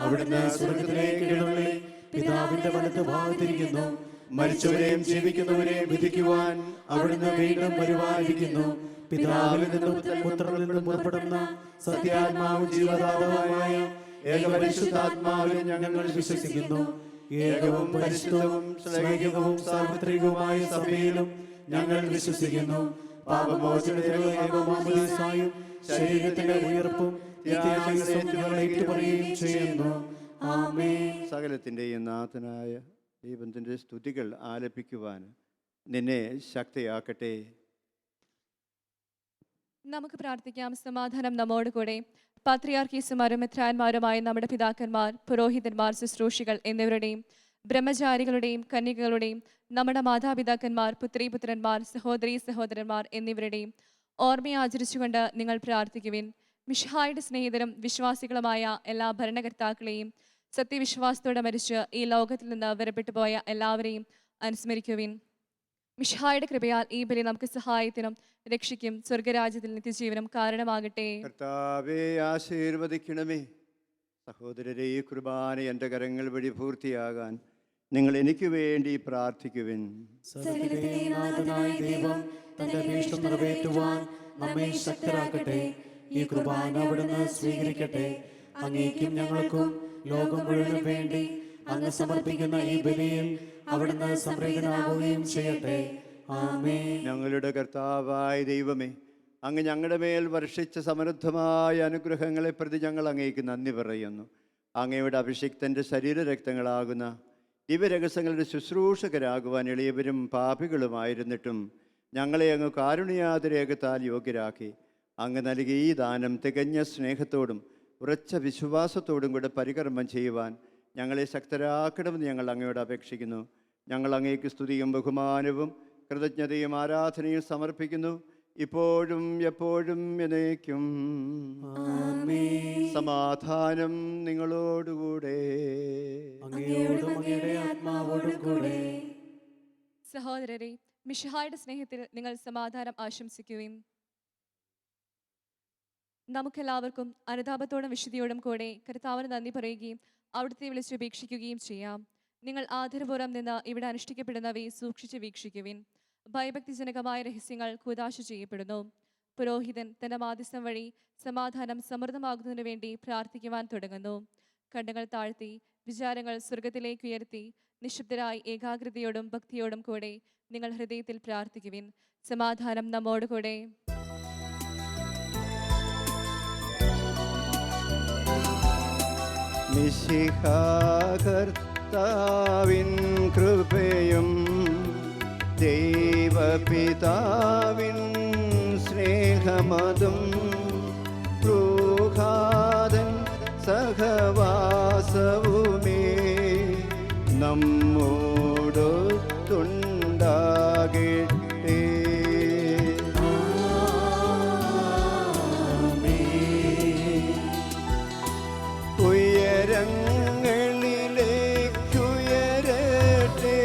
അവിടുന്ന് സ്വർഗ്ഗത്തിലേക്ക് എഴുന്നള്ളി പിതാവിന്റെ വലത്ത് ഭാഗത്തിരിക്കുന്നു. മരിച്ചവരെയും ജീവിക്കുന്നവരെയും വിധിക്കുവാൻ അവിടുന്ന് വീണ്ടും വരുവാനിരിക്കുന്നു. പിതാവിൽ നിന്നും പുത്രനിൽ നിന്നും പുറപ്പെടുന്ന സത്യാത്മാവും ജീവദാതാവുമായ ഏകപരിശുദ്ധാത്മാവിൽ ഞങ്ങൾ വിശ്വസിക്കുന്നു. ഏകവും പരിശുദ്ധവും സ്നേഹികവും സാർവത്രികവുമായ സഭയിലും ഞങ്ങൾ വിശ്വസിക്കുന്നു. പാപമോചനത്തിനുള്ള ഏകമാമോദീസായും ശരീരത്തിന്റെ ഉയർപ്പും ഏറ്റുപറയുകയും ചെയ്യുന്നു. ആമേൻ. സകലത്തിൻ്റെയും നാഥനായ ദൈവത്തിൻ്റെ സ്തുതികൾ ആലപിക്കുവാൻ നിന്നെ ശക്തിയാക്കട്ടെ. നമുക്ക് പ്രാർത്ഥിക്കാം. സമാധാനം നമ്മോട് കൂടെ. പാത്രിയാർക്കീസുമാരും മെത്രാന്മാരുമായ നമ്മുടെ പിതാക്കന്മാർ, പുരോഹിതന്മാർ, ശുശ്രൂഷികൾ എന്നിവരുടെയും ബ്രഹ്മചാരികളുടെയും കന്യകകളുടെയും നമ്മുടെ മാതാപിതാക്കന്മാർ, പുത്രീപുത്രന്മാർ, സഹോദരീ സഹോദരന്മാർ എന്നിവരുടെയും ഓർമ്മയെ ആചരിച്ചുകൊണ്ട് നിങ്ങൾ പ്രാർത്ഥിക്കുവിൻ. മിശിഹായുടെ സ്നേഹിതരും വിശ്വാസികളുമായ എല്ലാ ഭരണകർത്താക്കളെയും സത്യവിശ്വാസത്തോടെ മരിച്ച് ഈ ലോകത്തിൽ നിന്ന് വേർപെട്ടു പോയ എല്ലാവരെയും അനുസ്മരിക്കുവിൻ. മിശിഹായുടെ കൃപയാൽ ഈ ബലി നമുക്ക് സഹായത്തിനും രക്ഷയ്ക്കും സ്വർഗരാജ്യത്തിൽ നിത്യജീവനും കാരണമാകട്ടെ. കർത്താവേ, ആശീർവദിക്കണമേ. സഹോദരരെ, ഈ കുർബാന എൻ്റെ കരങ്ങൾ വഴി പൂർത്തിയാകാൻ നിങ്ങൾ എനിക്ക് വേണ്ടി പ്രാർത്ഥിക്കുവിൻ. സകലത്തിന്റെയും നാഥനായ ദൈവം തന്റെ അഭീഷ്ടം നിറവേറ്റുവാൻ നമ്മെ ശക്തരാക്കട്ടെ. ഈ കുർബാന അവിടുന്ന് സ്വീകരിക്കട്ടെ. അങ്ങേക്കും ഞങ്ങൾക്കും ലോകം മുഴുവനും വേണ്ടി അങ്ങ് സമർപ്പിക്കുന്ന ഈ ബലിയിൽ അവിടുന്ന് സംപ്രീതനാവുകയും ചെയ്യട്ടെ. ആമേൻ. ഞങ്ങളുടെ കർത്താവായ ദൈവമേ, അങ്ങ് ഞങ്ങളുടെ മേൽ വർഷിച്ച സമൃദ്ധമായ അനുഗ്രഹങ്ങളെ പ്രതി ഞങ്ങൾ അങ്ങേക്ക് നന്ദി പറയുന്നു. അങ്ങയുടെ അഭിഷിക്തൻ്റെ ശരീരരക്തങ്ങളാകുന്ന ദിവ്യരഹസ്യങ്ങളുടെ ശുശ്രൂഷകരാകുവാൻ എളിയവരും പാപികളുമായിരുന്നിട്ടും ഞങ്ങളെ അങ്ങ് കാരുണ്യാതിരേകത്താൽ യോഗ്യരാക്കി. അങ്ങ് നൽകിയ ഈ ദാനം തികഞ്ഞ സ്നേഹത്തോടും ഉറച്ച വിശ്വാസത്തോടും കൂടെ പരികർമ്മം ചെയ്യുവാൻ ഞങ്ങളെ ശക്തരാക്കണമെന്ന് ഞങ്ങൾ അങ്ങയോട് അപേക്ഷിക്കുന്നു. ഞങ്ങൾ അങ്ങേക്ക് സ്തുതിയും ബഹുമാനവും കൃതജ്ഞതയും ആരാധനയും സമർപ്പിക്കുന്നു, ഇപ്പോഴും എപ്പോഴും എന്നേക്കും. സമാധാനം നിങ്ങളോടുകൂടെ. സഹോദരരെ, മിശിഹായുടെ സ്നേഹത്തിൽ നിങ്ങൾ സമാധാനം ആശംസിക്കുകയും നമുക്കെല്ലാവർക്കും അനുതാപത്തോടും വിശുദ്ധിയോടും കൂടെ കർത്താവിന് നന്ദി പറയുകയും അവിടുത്തെ വിളിച്ചപേക്ഷിക്കുകയും ചെയ്യാം. നിങ്ങൾ ആദരപൂർവ്വം നിന്ന് ഇവിടെ അനുഷ്ഠിക്കപ്പെടുന്നവയെ സൂക്ഷിച്ച് വീക്ഷിക്കുവിൻ. ഭയഭക്തിജനകമായ രഹസ്യങ്ങൾ കൂദാശ ചെയ്യപ്പെടുന്നു. പുരോഹിതൻ തന്റെ മാധ്യസ്ഥം വഴി സമാധാനം സമൃദ്ധമാകുന്നതിനു വേണ്ടി പ്രാർത്ഥിക്കുവാൻ തുടങ്ങുന്നു. കണ്ണുകൾ താഴ്ത്തി വിചാരങ്ങൾ സ്വർഗത്തിലേക്ക് ഉയർത്തി നിശബ്ദരായി ഏകാഗ്രതയോടും ഭക്തിയോടും കൂടെ നിങ്ങൾ ഹൃദയത്തിൽ പ്രാർത്ഥിക്കുവിൻ. സമാധാനം നമ്മോടുകൂടെ. മിശിഹാകർത്താവിൻ കൃപയും ദൈവപിതാവിൻ സ്നേഹമതും റൂഹാദൻ സഹവാസവുമേ നമ്മോടൊത്തുണ്ടാകട്ടെ. ഉയരങ്ങളിലേക്കുയരട്ടെ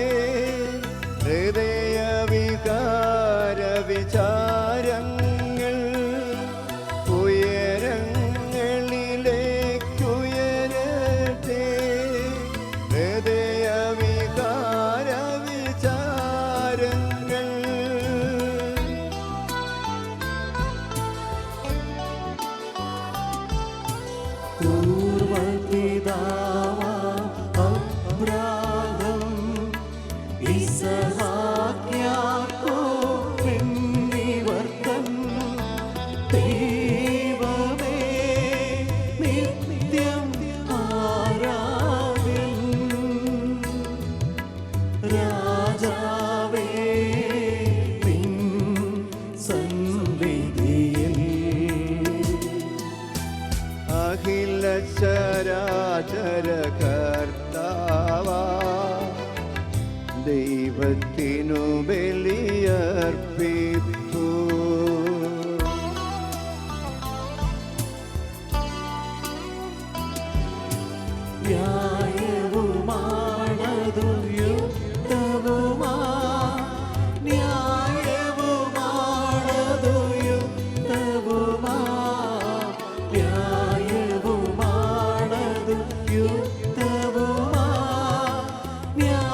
ഹൃദയവികാര വിചാരങ്ങൾ, പൂർവപിതാവാം അബ്രാഹം ഇസഹാക്ക് യാക്കോബ് എന്നിവർ തൻ ദൈവമേ നിത്യം ആരാധ്യൻ. രാജാവേ നിൻ സന്നിധിയിൽ അഖില ചരാചര കർത്താവാ ദൈവത്തിനു ബലിയർപ്പിപ്പൂ. ന്യായവുമാണതു യുക്തവുമാ ന്യായവുമാണതു യുക്തവുമാ ന്യായവുമാണതു യുക്തവുമാ ന്യായവുമാണതു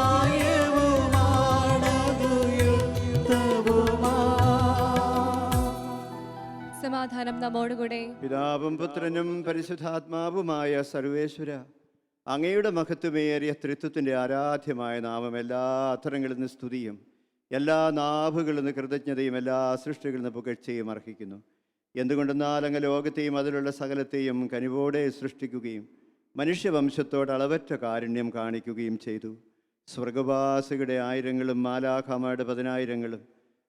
യുക്തവുമാ. സമാധാനം നമ്മോടുകൂടെ. പിതാവും പുത്രനും പരിശുദ്ധാത്മാവുമായ സർവേശ്വര, അങ്ങയുടെ മഹത്വമേറിയ ത്രിത്വത്തിൻ്റെ ആരാധ്യമായ നാമം എല്ലാ അധരങ്ങളിൽ നിന്ന് സ്തുതിയും എല്ലാ നാവുകളിൽ നിന്ന് കൃതജ്ഞതയും എല്ലാ സൃഷ്ടികളിൽ നിന്ന് പുകഴ്ചയും അർഹിക്കുന്നു. എന്തുകൊണ്ടെന്നാൽ അങ്ങ് ലോകത്തെയും അതിലുള്ള സകലത്തെയും കനിവോടെ സൃഷ്ടിക്കുകയും മനുഷ്യവംശത്തോട് അളവറ്റ കാരുണ്യം കാണിക്കുകയും ചെയ്തു. സ്വർഗവാസികളുടെ ആയിരങ്ങളും മാലാഖമാരുടെ 10,000ങ്ങളും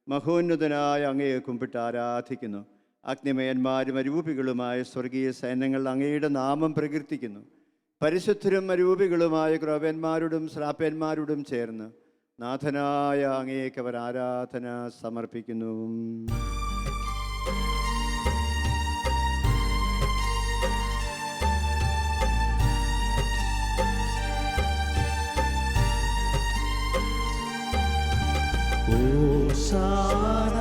മഹോന്നതനായ അങ്ങയെ കുമ്പിട്ട് ആരാധിക്കുന്നു. അഗ്നിമയന്മാരും അരൂപികളുമായ സ്വർഗീയ സൈന്യങ്ങൾ അങ്ങയുടെ നാമം പ്രകീർത്തിക്കുന്നു. പരിശുദ്ധരും അരൂപികളുമായ ക്രോവന്മാരോടും ശ്രാപ്യന്മാരോടും ചേർന്ന് നാഥനായ അങ്ങേക്ക് അവർ ആരാധന സമർപ്പിക്കുന്നു. ഓശാന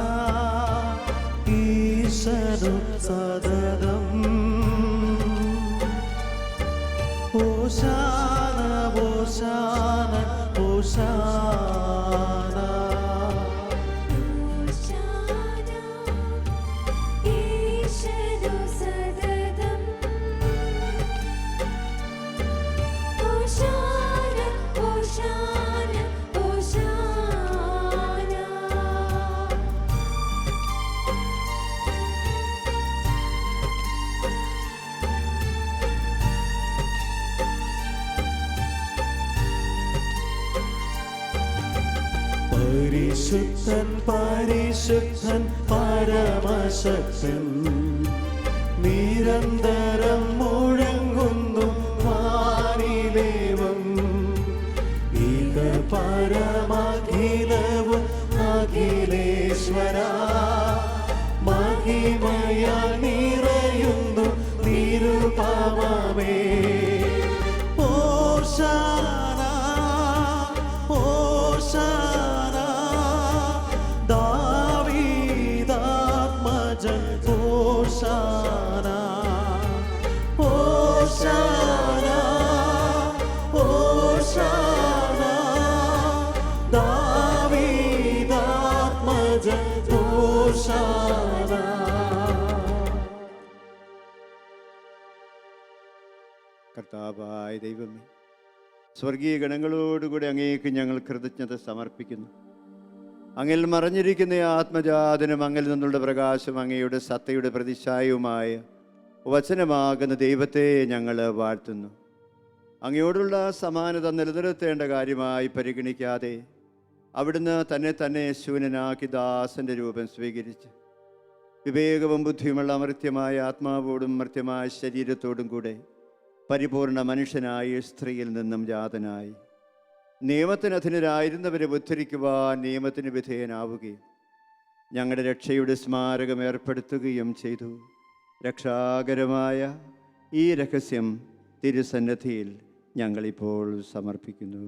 ഈശനു സദതം ഓശാന ഓശാന ഓശാന പരിശുദ്ധൻ പരിശുദ്ധൻ പരമശക്തൻ നിരന്തരം മുഴങ്ങുന്നു വാനിലേവം ഇക പരമഖിലവും അഖിലേശ്വര മഹിമയാൽ നിറയുന്നു നിരുപമമേ. ഓശാന ഓശാന ദാവീദാത്മജൻ ഓശാന ഓശാന ഓശാന ദാവീദാത്മജൻ ഓശാന. കർത്താവായ ദൈവമേ, സ്വർഗീയ ഗണങ്ങളോടുകൂടി അങ്ങേക്ക് ഞങ്ങൾ കൃതജ്ഞത സമർപ്പിക്കുന്നു. അങ്ങിൽ മറഞ്ഞിരിക്കുന്ന ആത്മജാതനും അങ്ങിൽ നിന്നുള്ള പ്രകാശം അങ്ങയുടെ സത്തയുടെ പ്രതിച്ഛായവുമായ വചനമാകുന്ന ദൈവത്തെ ഞങ്ങൾ വാഴ്ത്തുന്നു. അങ്ങയോടുള്ള സമാനത നിലനിർത്തേണ്ട കാര്യമായി പരിഗണിക്കാതെ അവിടുന്ന് തന്നെ ശൂന്യനാക്കി ദാസന്റെ രൂപം സ്വീകരിച്ച് വിവേകവും ബുദ്ധിയുമുള്ള അമർത്യമായ ആത്മാവോടും മർത്യമായ ശരീരത്തോടും കൂടെ പരിപൂർണ മനുഷ്യനായി സ്ത്രീയിൽ നിന്നും ജാതനായി നിയമത്തിന് അധീനരായിരുന്നവരെ ഉദ്ധരിക്കുവാൻ നിയമത്തിന് വിധേയനാവുകയും ഞങ്ങളുടെ രക്ഷയുടെ സ്മാരകം ഏർപ്പെടുത്തുകയും ചെയ്തു. രക്ഷാകരമായ ഈ രഹസ്യം തിരുസന്നിധിയിൽ ഞങ്ങളിപ്പോൾ സമർപ്പിക്കുന്നു.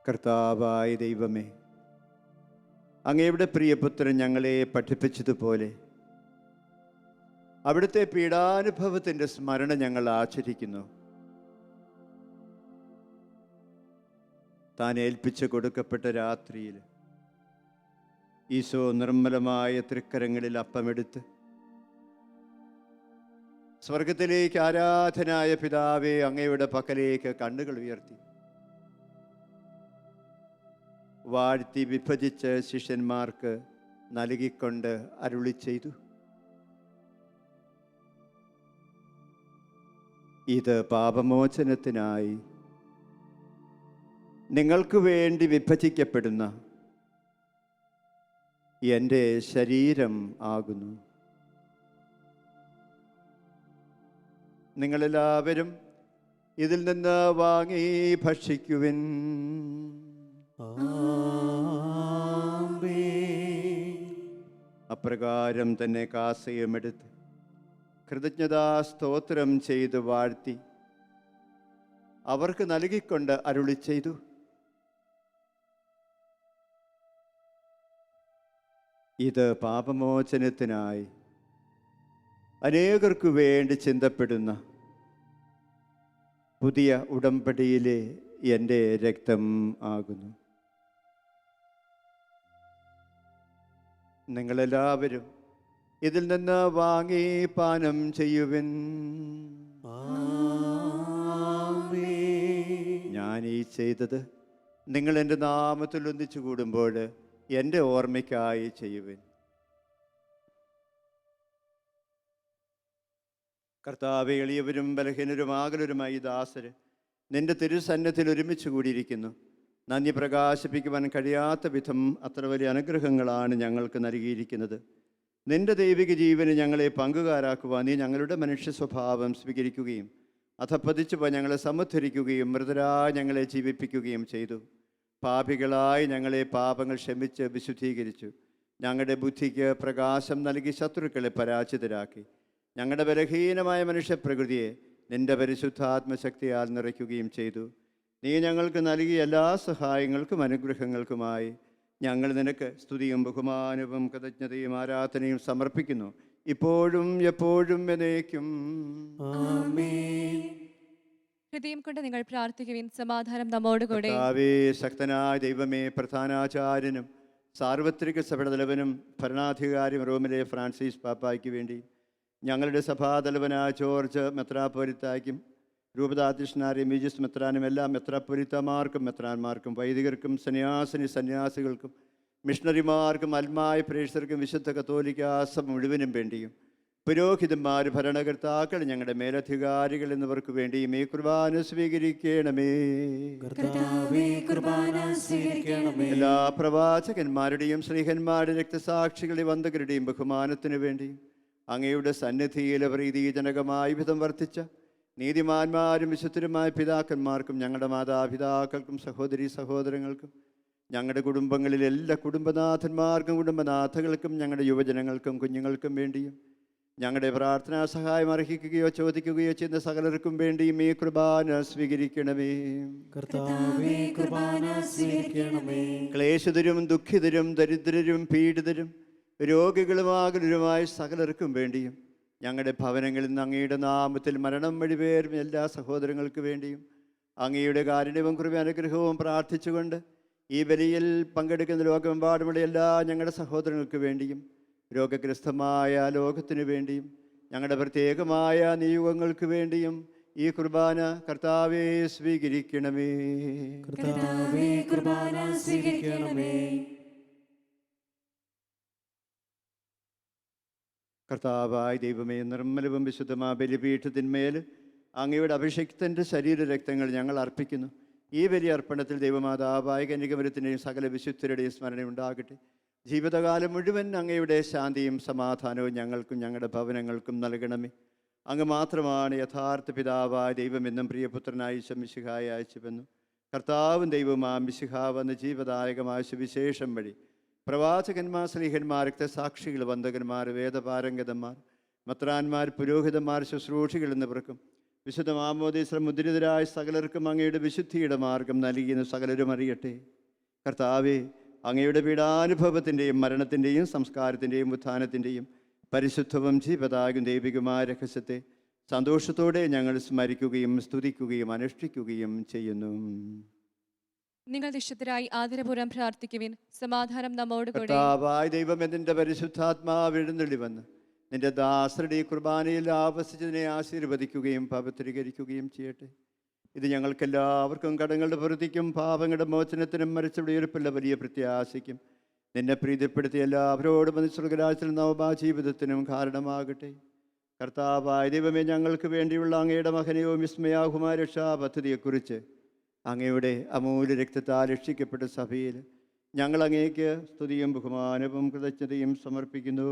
കർത്താവായ ദൈവമേ, അങ്ങയുടെ പ്രിയപുത്രൻ ഞങ്ങളെ പഠിപ്പിച്ചതുപോലെ അവിടുത്തെ പീഡാനുഭവത്തിൻ്റെ സ്മരണ ഞങ്ങൾ ആചരിക്കുന്നു. താൻ ഏൽപ്പിച്ച് കൊടുക്കപ്പെട്ട രാത്രിയിൽ ഈശോ നിർമ്മലമായ തൃക്കരങ്ങളിൽ അപ്പമെടുത്ത് സ്വർഗത്തിലേക്ക് ആരാധനായ പിതാവേ അങ്ങയുടെ പക്കലേക്ക് കണ്ണുകൾ ഉയർത്തി വാഴ്ത്തി വിഭജിച്ച് ശിഷ്യന്മാർക്ക് നൽകിക്കൊണ്ട് അരുളി ചെയ്തു, ഇത് പാപമോചനത്തിനായി നിങ്ങൾക്ക് വേണ്ടി വിഭജിക്കപ്പെടുന്ന എൻ്റെ ശരീരം ആകുന്നു. നിങ്ങളെല്ലാവരും ഇതിൽ നിന്ന് വാങ്ങി ഭക്ഷിക്കുവിൻ. അപ്രകാരം തന്നെ കാസയുമെടുത്ത് കൃതജ്ഞതാ സ്തോത്രം ചെയ്ത് വാഴ്ത്തി അവർക്ക് നൽകിക്കൊണ്ട് അരുളി ചെയ്തു, ഇത് പാപമോചനത്തിനായി അനേകർക്കു വേണ്ടി ചിന്തപ്പെടുന്ന പുതിയ ഉടമ്പടിയിലെ എൻ്റെ രക്തം ആകുന്നു. നിങ്ങളെല്ലാവരും ഇതിൽ നിന്ന് വാങ്ങി പാനം ചെയ്യുവിൻ. ഞാൻ ഈ ചെയ്തത് നിങ്ങൾ എൻ്റെ നാമത്തിൽ ഒന്നിച്ചു കൂടുമ്പോൾ എൻ്റെ ഓർമ്മയ്ക്കായി ചെയ്യുവിൻ. കർത്താവേ, എളിയവരും ബലഹീനരും ആകലരുമായി ദാസര് നിന്റെ തിരുസന്നത്തിൽ ഒരുമിച്ച് കൂടിയിരിക്കുന്നു. നന്ദി പ്രകാശിപ്പിക്കുവാൻ കഴിയാത്ത വിധം അത്ര വലിയ അനുഗ്രഹങ്ങളാണ് ഞങ്ങൾക്ക് നൽകിയിരിക്കുന്നത്. നിന്റെ ദൈവിക ജീവന് ഞങ്ങളെ പങ്കുകാരാക്കുവാൻ നീ ഞങ്ങളുടെ മനുഷ്യ സ്വഭാവം സ്വീകരിക്കുകയും അധപ്പതിച്ചു ഞങ്ങളെ സമുദ്ധരിക്കുകയും മൃതരായി ഞങ്ങളെ ജീവിപ്പിക്കുകയും ചെയ്തു. പാപികളായി ഞങ്ങളെ പാപങ്ങൾ ക്ഷമിച്ച് വിശുദ്ധീകരിച്ചു. ഞങ്ങളുടെ ബുദ്ധിക്ക് പ്രകാശം നൽകി ശത്രുക്കളെ പരാജിതരാക്കി. ഞങ്ങളുടെ ബലഹീനമായ മനുഷ്യപ്രകൃതിയെ നിന്റെ പരിശുദ്ധാത്മശക്തിയാൽ നിറയ്ക്കുകയും ചെയ്തു. നീ ഞങ്ങൾക്ക് നൽകിയ എല്ലാ സഹായങ്ങൾക്കും അനുഗ്രഹങ്ങൾക്കുമായി ഞങ്ങൾ നിനക്ക് സ്തുതിയും ബഹുമാനവും കൃതജ്ഞതയും ആരാധനയും സമർപ്പിക്കുന്നു, ഇപ്പോഴും എപ്പോഴും എന്നേക്കും. ഹൃദയം കൊണ്ട് നിങ്ങൾ പ്രാർത്ഥിക്കുവിൻ. സമാധാനം നമ്മോടുകൂടെ. കർത്താവേ, ശക്തനായ ദൈവമേ, പ്രധാനാചാര്യനും സാർവത്രിക സഭയുടെ തലവനും ഭരണാധികാരിയും റോമിലെ ഫ്രാൻസിസ് പാപ്പായ്ക്ക് വേണ്ടി, ഞങ്ങളുടെ സഭാതലവനായ ജോർജ് മെത്രാപ്പൊലിത്തായ്ക്കും രൂപതാധ്യക്ഷനായ മീജിസ് മെത്രാനും എല്ലാ മെത്രാപ്പൊലിത്തമാർക്കും മെത്രാന്മാർക്കും വൈദികർക്കും സന്യാസികൾക്കും മിഷണറിമാർക്കും അൽമായ പ്രേക്ഷകർക്കും വിശുദ്ധ കത്തോലിക്കാ സഭ മുഴുവനും വേണ്ടിയും പുരോഹിതന്മാർ, ഭരണകർത്താക്കൾ, ഞങ്ങളുടെ മേലധികാരികൾ എന്നിവർക്ക് വേണ്ടിയും ഈ കുർബാന സ്വീകരിക്കണമേ. എല്ലാ പ്രവാചകന്മാരുടെയും സ്നേഹന്മാരുടെയും രക്തസാക്ഷികളുടെ വന്ദകരുടെയും ബഹുമാനത്തിനു വേണ്ടിയും അങ്ങയുടെ സന്നിധിയിലെ പ്രീതിജനകമായ വിധം വർദ്ധിച്ച നീതിമാന്മാരും വിശുദ്ധരുമായ പിതാക്കന്മാർക്കും ഞങ്ങളുടെ മാതാപിതാക്കൾക്കും സഹോദരീ സഹോദരങ്ങൾക്കും ഞങ്ങളുടെ കുടുംബങ്ങളിലെ എല്ലാ കുടുംബനാഥന്മാർക്കും കുടുംബനാഥകൾക്കും ഞങ്ങളുടെ യുവജനങ്ങൾക്കും കുഞ്ഞുങ്ങൾക്കും വേണ്ടിയും ഞങ്ങളുടെ പ്രാർത്ഥനാ സഹായം അർഹിക്കുകയോ ചോദിക്കുകയോ ചെയ്യുന്ന സകലർക്കും വേണ്ടിയും ഈ കുർബാന സ്വീകരിക്കണമേ. ക്ലേശിതരും ദുഃഖിതരും ദരിദ്രരും പീഡിതരും രോഗികളുമാകലുമായ സകലർക്കും വേണ്ടിയും ഞങ്ങളുടെ ഭവനങ്ങളിൽ നിന്ന് അങ്ങയുടെ നാമത്തിൽ മരണം വഴിവേറും എല്ലാ സഹോദരങ്ങൾക്ക് വേണ്ടിയും അങ്ങയുടെ കാരുണ്യവും കൃപ അനുഗ്രഹവും പ്രാർത്ഥിച്ചുകൊണ്ട് ഈ ബലിയിൽ പങ്കെടുക്കുന്ന ലോകമെമ്പാടുമുള്ള എല്ലാ ഞങ്ങളുടെ സഹോദരങ്ങൾക്ക് വേണ്ടിയും രോഗഗ്രസ്തമായ ലോകത്തിനു വേണ്ടിയും ഞങ്ങളുടെ പ്രത്യേകമായ നിയോഗങ്ങൾക്ക് വേണ്ടിയും ഈ കുർബാന കർത്താവേ സ്വീകരിക്കണമേ. കർത്താവായ ദൈവമേ, നിർമ്മലവും വിശുദ്ധമായ ബലിപീഠത്തിന്മേൽ അങ്ങയുടെ അഭിഷിക്തൻ്റെ ശരീരരക്തങ്ങൾ ഞങ്ങൾ അർപ്പിക്കുന്നു. ഈ ബലി അർപ്പണത്തിൽ ദൈവമാതാവായ കന്യകമരത്തിൻ്റെയും സകല വിശുദ്ധരുടെയും സ്മരണ ഉണ്ടാകട്ടെ. ജീവിതകാലം മുഴുവൻ അങ്ങയുടെ ശാന്തിയും സമാധാനവും ഞങ്ങൾക്കും ഞങ്ങളുടെ ഭവനങ്ങൾക്കും നൽകണമേ. അങ്ങ് മാത്രമാണ് യഥാർത്ഥ പിതാവായ ദൈവമെന്നും പ്രിയപുത്രനായ ഈശോ മിശിഹായെ അയച്ചുവെന്നും കർത്താവും ദൈവവുമായ മിശിഹാവ് എന്ന ജീവദായകമായ സുവിശേഷം വഴി പ്രവാചകന്മാർ, സ്ലീഹന്മാർ, രക്തസാക്ഷികൾ, വന്ദകന്മാർ, വേദപാരംഗതന്മാർ, മെത്രാന്മാർ, പുരോഹിതന്മാർ, ശുശ്രൂഷികൾ എന്നിവർക്കും വിശുദ്ധ മാമോദീസ മുദ്രിതരായ സകലർക്കും അങ്ങയുടെ വിശുദ്ധിയുടെ മാർഗം നൽകിയെന്ന് സകലരും അറിയട്ടെ. കർത്താവേ, അങ്ങയുടെ പീഡാനുഭവത്തിൻ്റെയും മരണത്തിൻ്റെയും സംസ്കാരത്തിൻ്റെയും ഉത്ഥാനത്തിൻ്റെയും പരിശുദ്ധവും ജീവദായകം ദൈവികമായ രഹസ്യത്തെ സന്തോഷത്തോടെ ഞങ്ങൾ സ്മരിക്കുകയും സ്തുതിക്കുകയും അനുഷ്ഠിക്കുകയും ചെയ്യുന്നു. നിങ്ങൾ നിശ്ചിതരായി ആദരപൂർവ്വം പ്രാർത്ഥിക്കുവിൻ. സമാധാനം നമ്മോടുകൂടെ. കർത്താവായ ദൈവമേ, നിന്റെ പരിശുദ്ധാത്മാവ് എഴുന്നള്ളി വന്ന് നിന്റെ ദാസരുടെ ഈ കുർബാനയിൽ ആവസിച്ചതിനെ ആശീർവദിക്കുകയും പവിത്രീകരിക്കുകയും ചെയ്യട്ടെ. ഇത് ഞങ്ങൾക്കെല്ലാവർക്കും കടങ്ങളുടെ പ്രതിക്കും പാപങ്ങളുടെ മോചനത്തിനും മരിച്ചവിടെ ഉയർപ്പുള്ള വലിയ പ്രത്യാശയ്ക്കും നിന്നെ പ്രീതിപ്പെടുത്തിയ എല്ലാവരോടും സ്വർഗരാജ്യത്തിൽ നവമാജീവിതത്തിനും കാരണമാകട്ടെ. കർത്താവായ ദൈവമേ, ഞങ്ങൾക്ക് വേണ്ടിയുള്ള അങ്ങയുടെ മഹനീയവും വിസ്മയാകുമായ രക്ഷാ പദ്ധതിയെക്കുറിച്ച് അങ്ങയുടെ അമൂല്യ രക്തത്താൽ രക്ഷിക്കപ്പെട്ട സഭയിൽ ഞങ്ങൾ അങ്ങേക്ക് സ്തുതിയും ബഹുമാനവും കൃതജ്ഞതയും സമർപ്പിക്കുന്നു.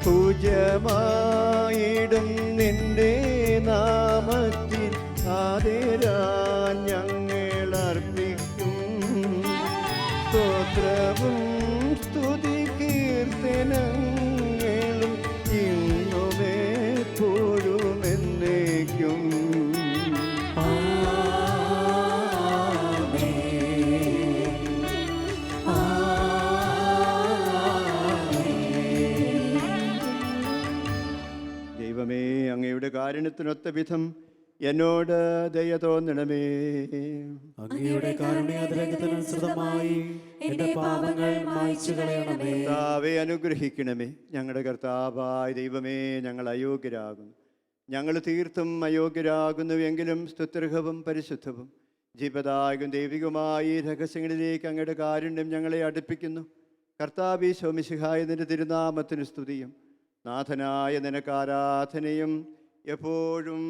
പൂജ്യമായിടും നിന്റെ നാമത്തിൽ ആദരാൻ ഞങ്ങൾ അർപ്പിക്കും. സ്തോത്രവും സ്തുതി കീർത്തനങ്ങളും ഇന്നുമേ എപ്പോഴും എന്നേക്കും. ദൈവമേ, അങ്ങയുടെ കാരുണ്യത്തിനൊത്ത വിധം എന്നോട് ദയ തോന്നണമേ. അങ്ങയുടെ കാരുണ്യാതിരകത്തിനനുസൃതമായി എന്റെ പാപങ്ങൾ മായ്ച്ചു കളയണമേ. കർത്താവെ അനുഗ്രഹിക്കണമേ. ഞങ്ങളുടെ കർത്താവായ ദൈവമേ, ഞങ്ങൾ അയോഗ്യരാകുന്നു. ഞങ്ങൾ തീർത്തും അയോഗ്യരാകുന്നുവെങ്കിലും സ്തുത്യർഹവും പരിശുദ്ധവും ജീവദായകം ദൈവികമായ ഈ രഹസ്യങ്ങളിലേക്ക് അങ്ങയുടെ കാരുണ്യം ഞങ്ങളെ അടുപ്പിക്കുന്നു. കർത്താവേ ശോമിശിഹായ നിന്റെ തിരുനാമത്തിന് സ്തുതിയും നാഥനായ നിനക്ക് ആരാധനയും എപ്പോഴും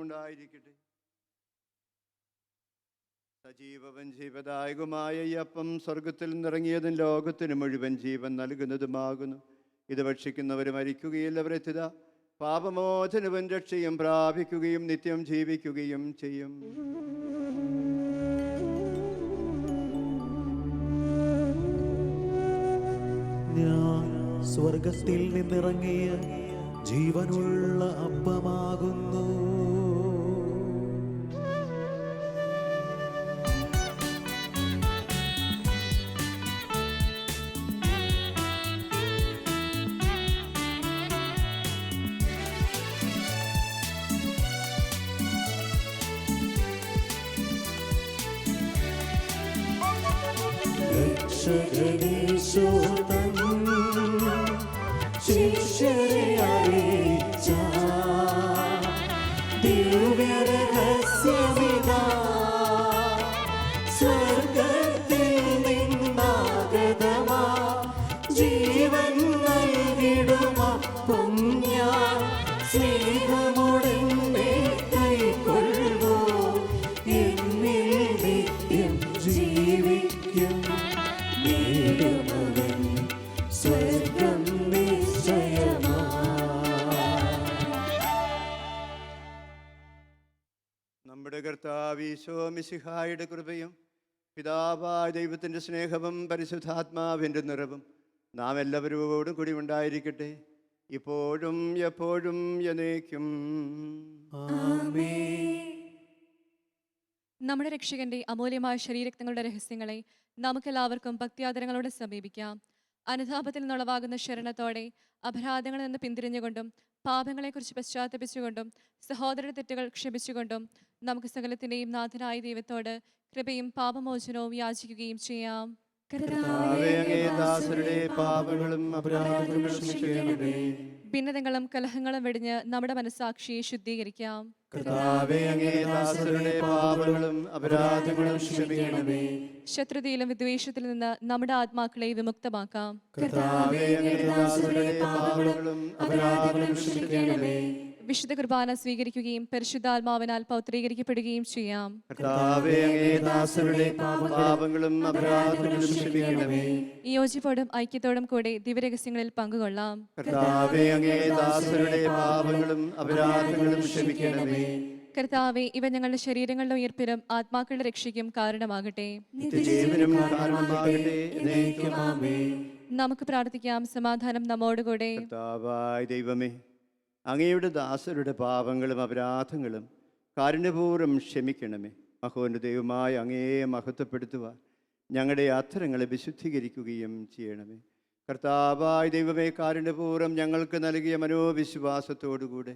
ഉണ്ടായിരിക്കട്ടെ. സജീവവും ജീവദായകമായ ഈ അപ്പം സ്വർഗത്തിൽ നിന്നിറങ്ങിയതും ലോകത്തിന് മുഴുവൻ ജീവൻ നൽകുന്നതുമാകുന്നു. ഇത് ഭക്ഷിക്കുന്നവർ മരിക്കുകയില്ല, അവരെത്തിത പാപമോചനവും രക്ഷയും പ്രാപിക്കുകയും നിത്യം ജീവിക്കുകയും ചെയ്യും. ഞാൻ സ്വർഗത്തിൽ നിന്നിറങ്ങിയ ജീവനുള്ള അപ്പമാകുന്നു. രക്ഷകനീശോതൻ ശിഷ്യരെ അറിയിച്ച ദിവ്യരഹസ്യമിതാ, സ്വർഗത്തിൽ നിന്നാഗതമാ ജീവൻ നൽകിടുമപ്പം ഞാൻ സ്നേഹമുടനെ കൈക്കൊള്ളുവോ, എന്നിൽ നിത്യം ജീവിക്കും. നേടുമവൻ സ്വർഗം നിശ്ചയമാ. നമ്മുടെ കർത്താവ് ഈശോ മിശിഹായുടെ കൃപയും പിതാവായ ദൈവത്തിൻ്റെ സ്നേഹവും പരിശുദ്ധാത്മാവിൻ്റെ നിറവും നാം എല്ലാവരോടും കൂടി ഉണ്ടായിരിക്കട്ടെ, ഇപ്പോഴും എപ്പോഴും എന്നേക്കും. നമ്മുടെ രക്ഷകന്റെ അമൂല്യമായ ശരീരരക്തങ്ങളുടെ രഹസ്യങ്ങളെ നമുക്കെല്ലാവർക്കും ഭക്തിയാദരങ്ങളോടെ സമീപിക്കാം. അനുതാപത്തിൽ നിന്നുളവാകുന്ന ശരണത്തോടെ അപരാധങ്ങളിൽ നിന്ന് പിന്തിരിഞ്ഞുകൊണ്ടും പാപങ്ങളെക്കുറിച്ച് പശ്ചാത്തപിച്ചുകൊണ്ടും സഹോദര തെറ്റുകൾ ക്ഷമിച്ചുകൊണ്ടും നമുക്ക് സകലത്തിൻ്റെയും നാഥനായ ദൈവത്തോട് കൃപയും പാപമോചനവും യാചിക്കുകയും ചെയ്യാം. കർത്താവേ, അങ്ങേ ദാസരുടെ പാപങ്ങളും അപരാധങ്ങളും ക്ഷമിക്കണമേ. ഭിന്നതകളും കലഹങ്ങളും വെടിഞ്ഞ് നമ്മുടെ മനസ്സാക്ഷിയെ ശുദ്ധീകരിക്കാം. കർത്താവേ, അങ്ങേ ദാസരുടെ പാപങ്ങളും അപരാധങ്ങളും ക്ഷമിക്കണമേ. ശത്രുതയിലും വിദ്വേഷത്തിൽ നിന്ന് നമ്മുടെ ആത്മാക്കളെ വിമുക്തമാക്കാം. കർത്താവേ, അങ്ങേ ദാസരുടെ പാപങ്ങളും അപരാധങ്ങളും ക്ഷമിക്കണമേ. വിശുദ്ധ കുർബാന സ്വീകരിക്കുകയും പരിശുദ്ധാത്മാവിനാൽ പൗത്രീകരിക്കപ്പെടുകയും ചെയ്യാം. കർത്താവേ, അങ്ങേ ദാസരുടെ പാപങ്ങളും അപരാധങ്ങളും ക്ഷമിക്കണമേ. ഈ യോജിപ്പോടും ഐക്യത്തോടും കൂടെ ദിവ്യരഹസ്യങ്ങളിൽ പങ്കുകൊള്ളാം. കർത്താവേ, അങ്ങേ ദാസരുടെ പാപങ്ങളും അപരാധങ്ങളും ക്ഷമിക്കണമേ. കർത്താവെ, ഇവ ഞങ്ങളുടെ ശരീരങ്ങളുടെ ഉയർപ്പിനും ആത്മാക്കളുടെ രക്ഷയ്ക്കും കാരണമാകട്ടെ. നിത്യജീവനും കാരണമാകട്ടെ. എന്നേക്കും ആമേൻ. നമുക്ക് പ്രാർത്ഥിക്കാം. സമാധാനം നമ്മോടുകൂടെ. കർത്താവായ ദൈവമേ, അങ്ങയുടെ ദാസരുടെ പാപങ്ങളും അപരാധങ്ങളും കാരുണ്യപൂർവ്വം ക്ഷമിക്കണമേ. മഹോന്നതയുമായ അങ്ങയെ മഹത്വപ്പെടുത്തുവാൻ ഞങ്ങളുടെ അധരങ്ങളെ വിശുദ്ധീകരിക്കുകയും ചെയ്യണമേ. കർത്താവായ ദൈവമേ, കാരുണ്യപൂർവ്വം ഞങ്ങൾക്ക് നൽകിയ മനോവിശ്വാസത്തോടുകൂടെ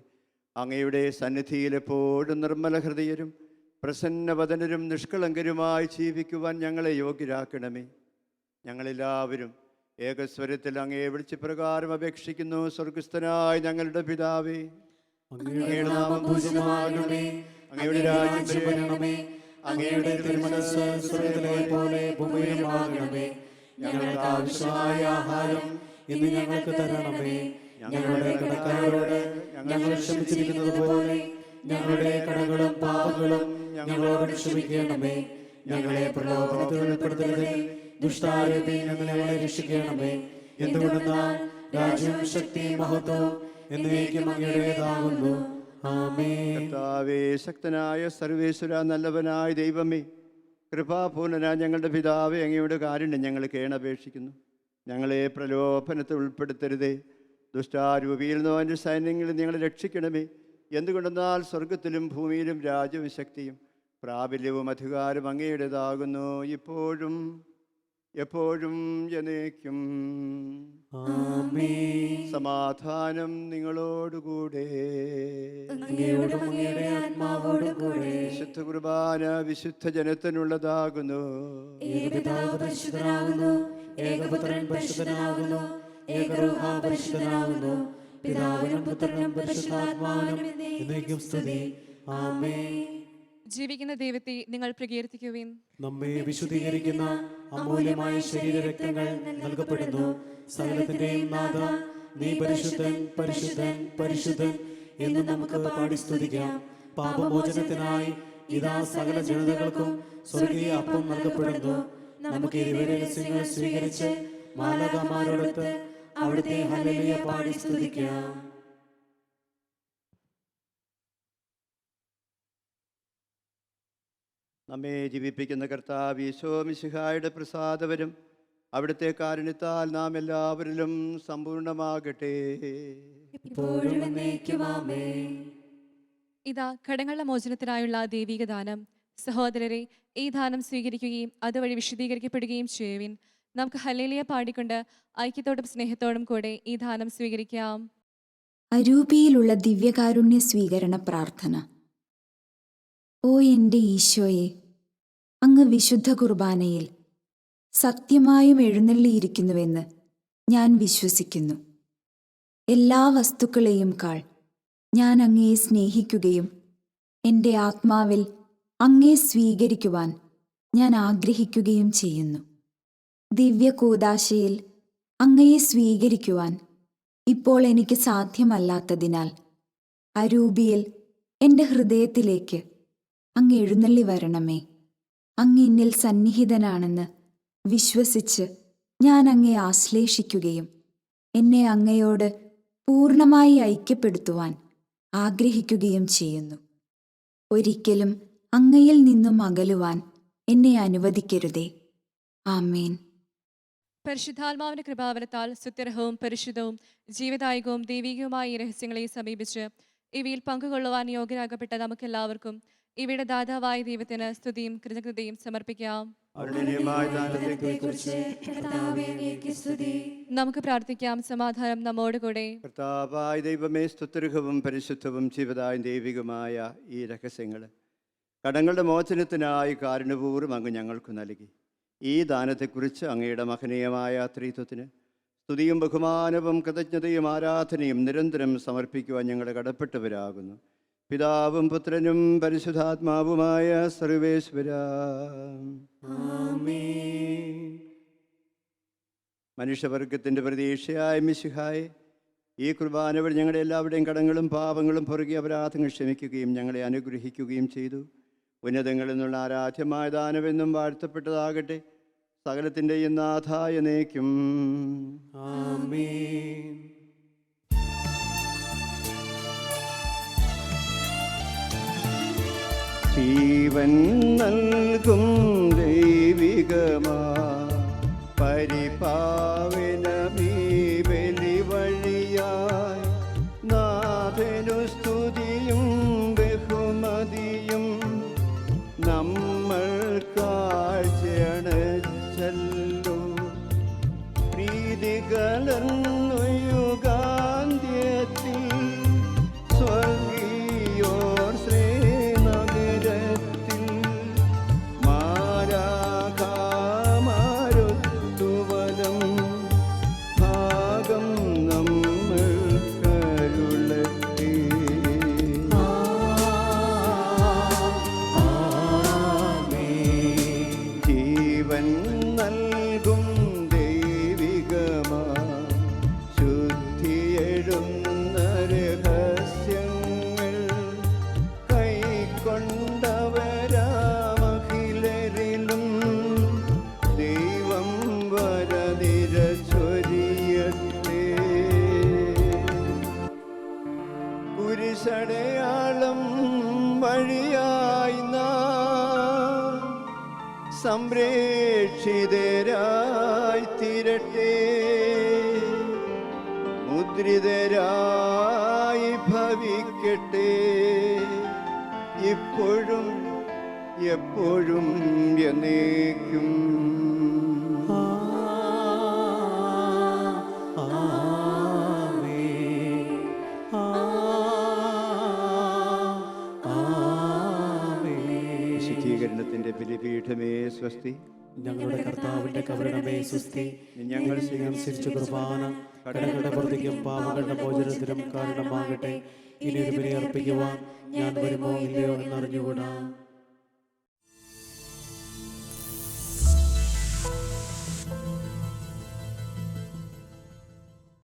അങ്ങയുടെ സന്നിധിയിൽ എപ്പോഴും നിർമ്മല ഹൃദയരും പ്രസന്നവദനരും നിഷ്കളങ്കരുമായി ജീവിക്കുവാൻ ഞങ്ങളെ യോഗ്യരാക്കണമേ. ഞങ്ങളെല്ലാവരും ഏകസ്വരത്തിൽ അങ്ങയെ വിളിച്ച് പ്രകാരം അപേക്ഷിക്കുന്നു. സ്വർഗസ്ഥനായ ഞങ്ങളുടെ പിതാവേ, അങ്ങയുടെ നാമം പൂജിതമാകണമേ. അങ്ങയുടെ രാജ്യം വരണമേ. അങ്ങയുടെ തിരുമനസ്സ് സ്വർഗ്ഗത്തിലെ പോലെ ഭൂമിയിലുമാകണമേ. ഞങ്ങൾക്ക് ആവശ്യമായ ആഹാരം ഇന്ന് ഞങ്ങൾക്ക് തരണമേ. ഞങ്ങളുടെ കടക്കാരോട് ഞങ്ങൾ ക്ഷമിച്ചിരിക്കുന്നത് പോലെ ഞങ്ങളുടെ കടങ്ങളും പാപങ്ങളും ഞങ്ങളോട് ക്ഷമിക്കണമേ. ഞങ്ങളെ പ്രലോഭനത്തിൽ ഉൾപ്പെടുത്തരുതേ, ദുഷ്ടാരൂപി ഞങ്ങളെ രക്ഷിക്കണമേ. എന്തുകൊണ്ടെന്നാൽ രാജ്യവും ശക്തിയും മഹത്വവും എന്നേക്കും അങ്ങയുടേതാകുന്നു. ആമേൻ. കർത്താവേ, ശക്തനായ സർവേശ്വര, നല്ലവനായ ദൈവമേ, കൃപാപൂർണനായ ഞങ്ങളുടെ പിതാവേ, അങ്ങയുടെ കാരുണ്യം ഞങ്ങൾ കേണപേക്ഷിക്കുന്നു. ഞങ്ങളെ പ്രലോഭനത്തിൽ ഉൾപ്പെടുത്തരുതേ, ദുഷ്ടാരൂപിയിൽ നിന്നോ അതിൻ്റെ സൈന്യങ്ങളിൽ ഞങ്ങളെ രക്ഷിക്കണമേ. എന്തുകൊണ്ടെന്നാൽ സ്വർഗത്തിലും ഭൂമിയിലും രാജ്യവും ശക്തിയും പ്രാബല്യവും അധികാരം അങ്ങയുടേതാകുന്നു, ഇപ്പോഴും എപ്പോഴും എന്നേക്കും. ആമേൻ. സമാധാനം നിങ്ങളോടുകൂടെ. അങ്ങയോടും അങ്ങയുടെ ആത്മാവോടും കൂടെ. വിശുദ്ധ കുർബാന വിശുദ്ധ ജനത്തിനുള്ളതാകുന്നു. ഏകപിതാവ് പരിശുദ്ധനാകുന്നു, ഏകപുത്രൻ പരിശുദ്ധനാകുന്നു, ഏകരൂഹ പരിശുദ്ധനാകുന്നു. പിതാവിനും പുത്രനും പരിശുദ്ധാത്മാവിനും എന്നേക്കും സ്തുതി. ആമേൻ. ജീവിക്കുന്ന ദൈവത്തെ നിങ്ങൾ പ്രകീർത്തിക്കുവിൻ. നമ്മെ വിശുദ്ധീകരിക്കുന്ന അമൂല്യമായ ശരീരരക്തങ്ങൾ നൽകപ്പെടുന്നു. സകലത്തിന്റെയും നാഥ, നീ പരിശുദ്ധൻ, പരിശുദ്ധൻ, പരിശുദ്ധൻ എന്ന് നമുക്ക് പാടി സ്തുതിക്കാം. പാപമോചനത്തിനായി ഇതാ സകല ജനതകൾക്കും സ്വർഗീയ അപ്പം നൽകപ്പെടുന്നു. നമുക്ക് രഹസ്യങ്ങൾ സ്വീകരിച്ച് മാലാഖമാരോടൊത്ത് അവിടുത്തെ ഹല്ലേലൂയ പാടി സ്തുതിക്കാം. നമ്മെ ജീവിപ്പിക്കുന്ന കർത്താവ് ഈശോ മിശിഹായുടെ പ്രസാദവരും അവിടുത്തെ കാരുണ്യത്താൽ നാം എല്ലാവരിലും സമ്പൂർണ്ണമാകട്ടെ. ഇപ്പോഴും എന്നേക്കും ആമേൻ. ഇതാ കടങ്ങളുടെ മോചനത്തിനായുള്ള ദൈവിക ദാനം. സഹോദരരെ, ഈ ദാനം സ്വീകരിക്കുകയും അതുവഴി വിശദീകരിക്കപ്പെടുകയും ചെയ്യുവിൻ. നമുക്ക് ഹല്ലേലൂയ പാടിക്കൊണ്ട് ഐക്യത്തോടും സ്നേഹത്തോടും കൂടെ ഈ ദാനം സ്വീകരിക്കാം. അരൂപിയിലുള്ള ദിവ്യകാരുണ്യ സ്വീകരണ പ്രാർത്ഥന. ഓ എൻ്റെ ഈശോയെ, അങ്ങ് വിശുദ്ധ കുർബാനയിൽ സത്യമായും എഴുന്നള്ളിയിരിക്കുന്നുവെന്ന് ഞാൻ വിശ്വസിക്കുന്നു. എല്ലാ വസ്തുക്കളെയും കാൾ ഞാൻ അങ്ങയെ സ്നേഹിക്കുകയും എൻ്റെ ആത്മാവിൽ അങ്ങയെ സ്വീകരിക്കുവാൻ ഞാൻ ആഗ്രഹിക്കുകയും ചെയ്യുന്നു. ദിവ്യ കൂദാശയിൽ അങ്ങയെ സ്വീകരിക്കുവാൻ ഇപ്പോൾ എനിക്ക് സാധ്യമല്ലാത്തതിനാൽ അരൂപിയിൽ എൻ്റെ ഹൃദയത്തിലേക്ക് അങ്ങ് എഴുന്നള്ളി വരണമേ. അങ്ങ് എന്നിൽ സന്നിഹിതനാണെന്ന് വിശ്വസിച്ച് ഞാൻ അങ്ങയെ ആശ്ലേഷിക്കുകയും എന്നെ അങ്ങയോട് പൂർണ്ണമായി ഐക്യപ്പെടുത്തുവാൻ ആഗ്രഹിക്കുകയും ചെയ്യുന്നു. ഒരിക്കലും അങ്ങയിൽ നിന്നും അകലുവാൻ എന്നെ അനുവദിക്കരുതേ. ആമേൻ. പരിശുദ്ധാത്മാവിന്റെ കൃപാവരത്താൽ സുത്യർഹവും പരിശുദ്ധവും ജീവദായകവും ദൈവികവുമായ ഈ രഹസ്യങ്ങളെ സമീപിച്ച് ഇവയിൽ പങ്കുകൊള്ളുവാൻ യോഗ്യരാകപ്പെട്ട നമുക്കെല്ലാവർക്കും ഇവയുടെ ദാതാവായ ദൈവത്തിന് സ്തുതിയും കൃതജ്ഞതയും സമർപ്പിക്കാം. നമുക്ക് പ്രാർത്ഥിക്കാം. സമാധാനം നമ്മോടുകൂടെ. കർത്താവായ ദൈവമേ, സ്തുത്യർഹവും പരിശുദ്ധവും ജീവദായ ദൈവികമായ ഈ രഹസ്യങ്ങൾ കടങ്ങളുടെ മോചനത്തിനായി കാരുണ്യപൂർവ്വം അങ്ങ് ഞങ്ങൾക്ക് നൽകി. ഈ ദാനത്തെക്കുറിച്ച് അങ്ങയുടെ മഹനീയമായ ത്രിത്വത്തിന് സ്തുതിയും ബഹുമാനവും കൃതജ്ഞതയും ആരാധനയും നിരന്തരം സമർപ്പിക്കുവാൻ ഞങ്ങൾ കടപ്പെട്ടവരാകുന്നു. പിതാവും പുത്രനും പരിശുദ്ധാത്മാവുമായ സർവേശ്വര. മനുഷ്യവർഗത്തിൻ്റെ പ്രതീക്ഷയായ മിശിഹായെ, ഈ കുർബാന വഴി ഞങ്ങളുടെ എല്ലാവരുടെയും കടങ്ങളും പാപങ്ങളും പൊറുകിയ അപരാധങ്ങൾ ക്ഷമിക്കുകയും ഞങ്ങളെ അനുഗ്രഹിക്കുകയും ചെയ്തു. ഉന്നതങ്ങളിൽ നിന്നുള്ള ആരാധ്യമായ ദാനമെന്നും വാഴ്ത്തപ്പെട്ടതാകട്ടെ. സകലത്തിൻ്റെയും നാഥായ എന്നേക്കും. ആമേൻ. ജീവൻ നൽകും ദൈവികമാ പരിപാവനമീ ബലി വഴിയായി നാഥനു സ്തുതിയും ബഹുമതിയും നമ്മൾ കാഴ്ചയണച്ചല്ലോ. പ്രീതി കലർന്നു യുഗാന്ത്യത്തിൽ സ്വർഗീയോർ ശ്രീനഗരത്തിൽ മാരാകാമാരുത്തുവലം ഭാഗം നമ്മൾ കരുളട്ടെ. ജീവൻ നൽകും ദൈവികമാ ശുദ്ധിയെഴുന്ന രഹസ്യങ്ങൾ കൈക്കൊണ്ടവരാമഖിലരിലും ദൈവം വരനിര ചൊരിയട്ടെ. കുരിശടയാളം വഴിയായി നാം സംരക്ഷിതരായി തീരട്ടെ. മുദ്രിതരായി ഭവിക്കട്ടെ. ഇപ്പോഴും എപ്പോഴും എന്നേക്കും. വിശുദ്ധീകരണത്തിന്റെ ബലിപീഠമേ സ്വസ്തി. ഞങ്ങളുടെ കർത്താവിന്റെ കബറിടമേ സുസ്തി. ഞങ്ങൾ സ്വീകരിച്ച കുർബാന കടങ്ങളുടെ പ്രതിക്കും പാപങ്ങളുടെ മോചനത്തിനും കാരണമാകട്ടെ. ഇനി ഒരു ബലി അർപ്പിക്കുവാൻ ഞാൻ വരുമോ ഇല്ലയോ എന്നറിഞ്ഞുകൂടാ.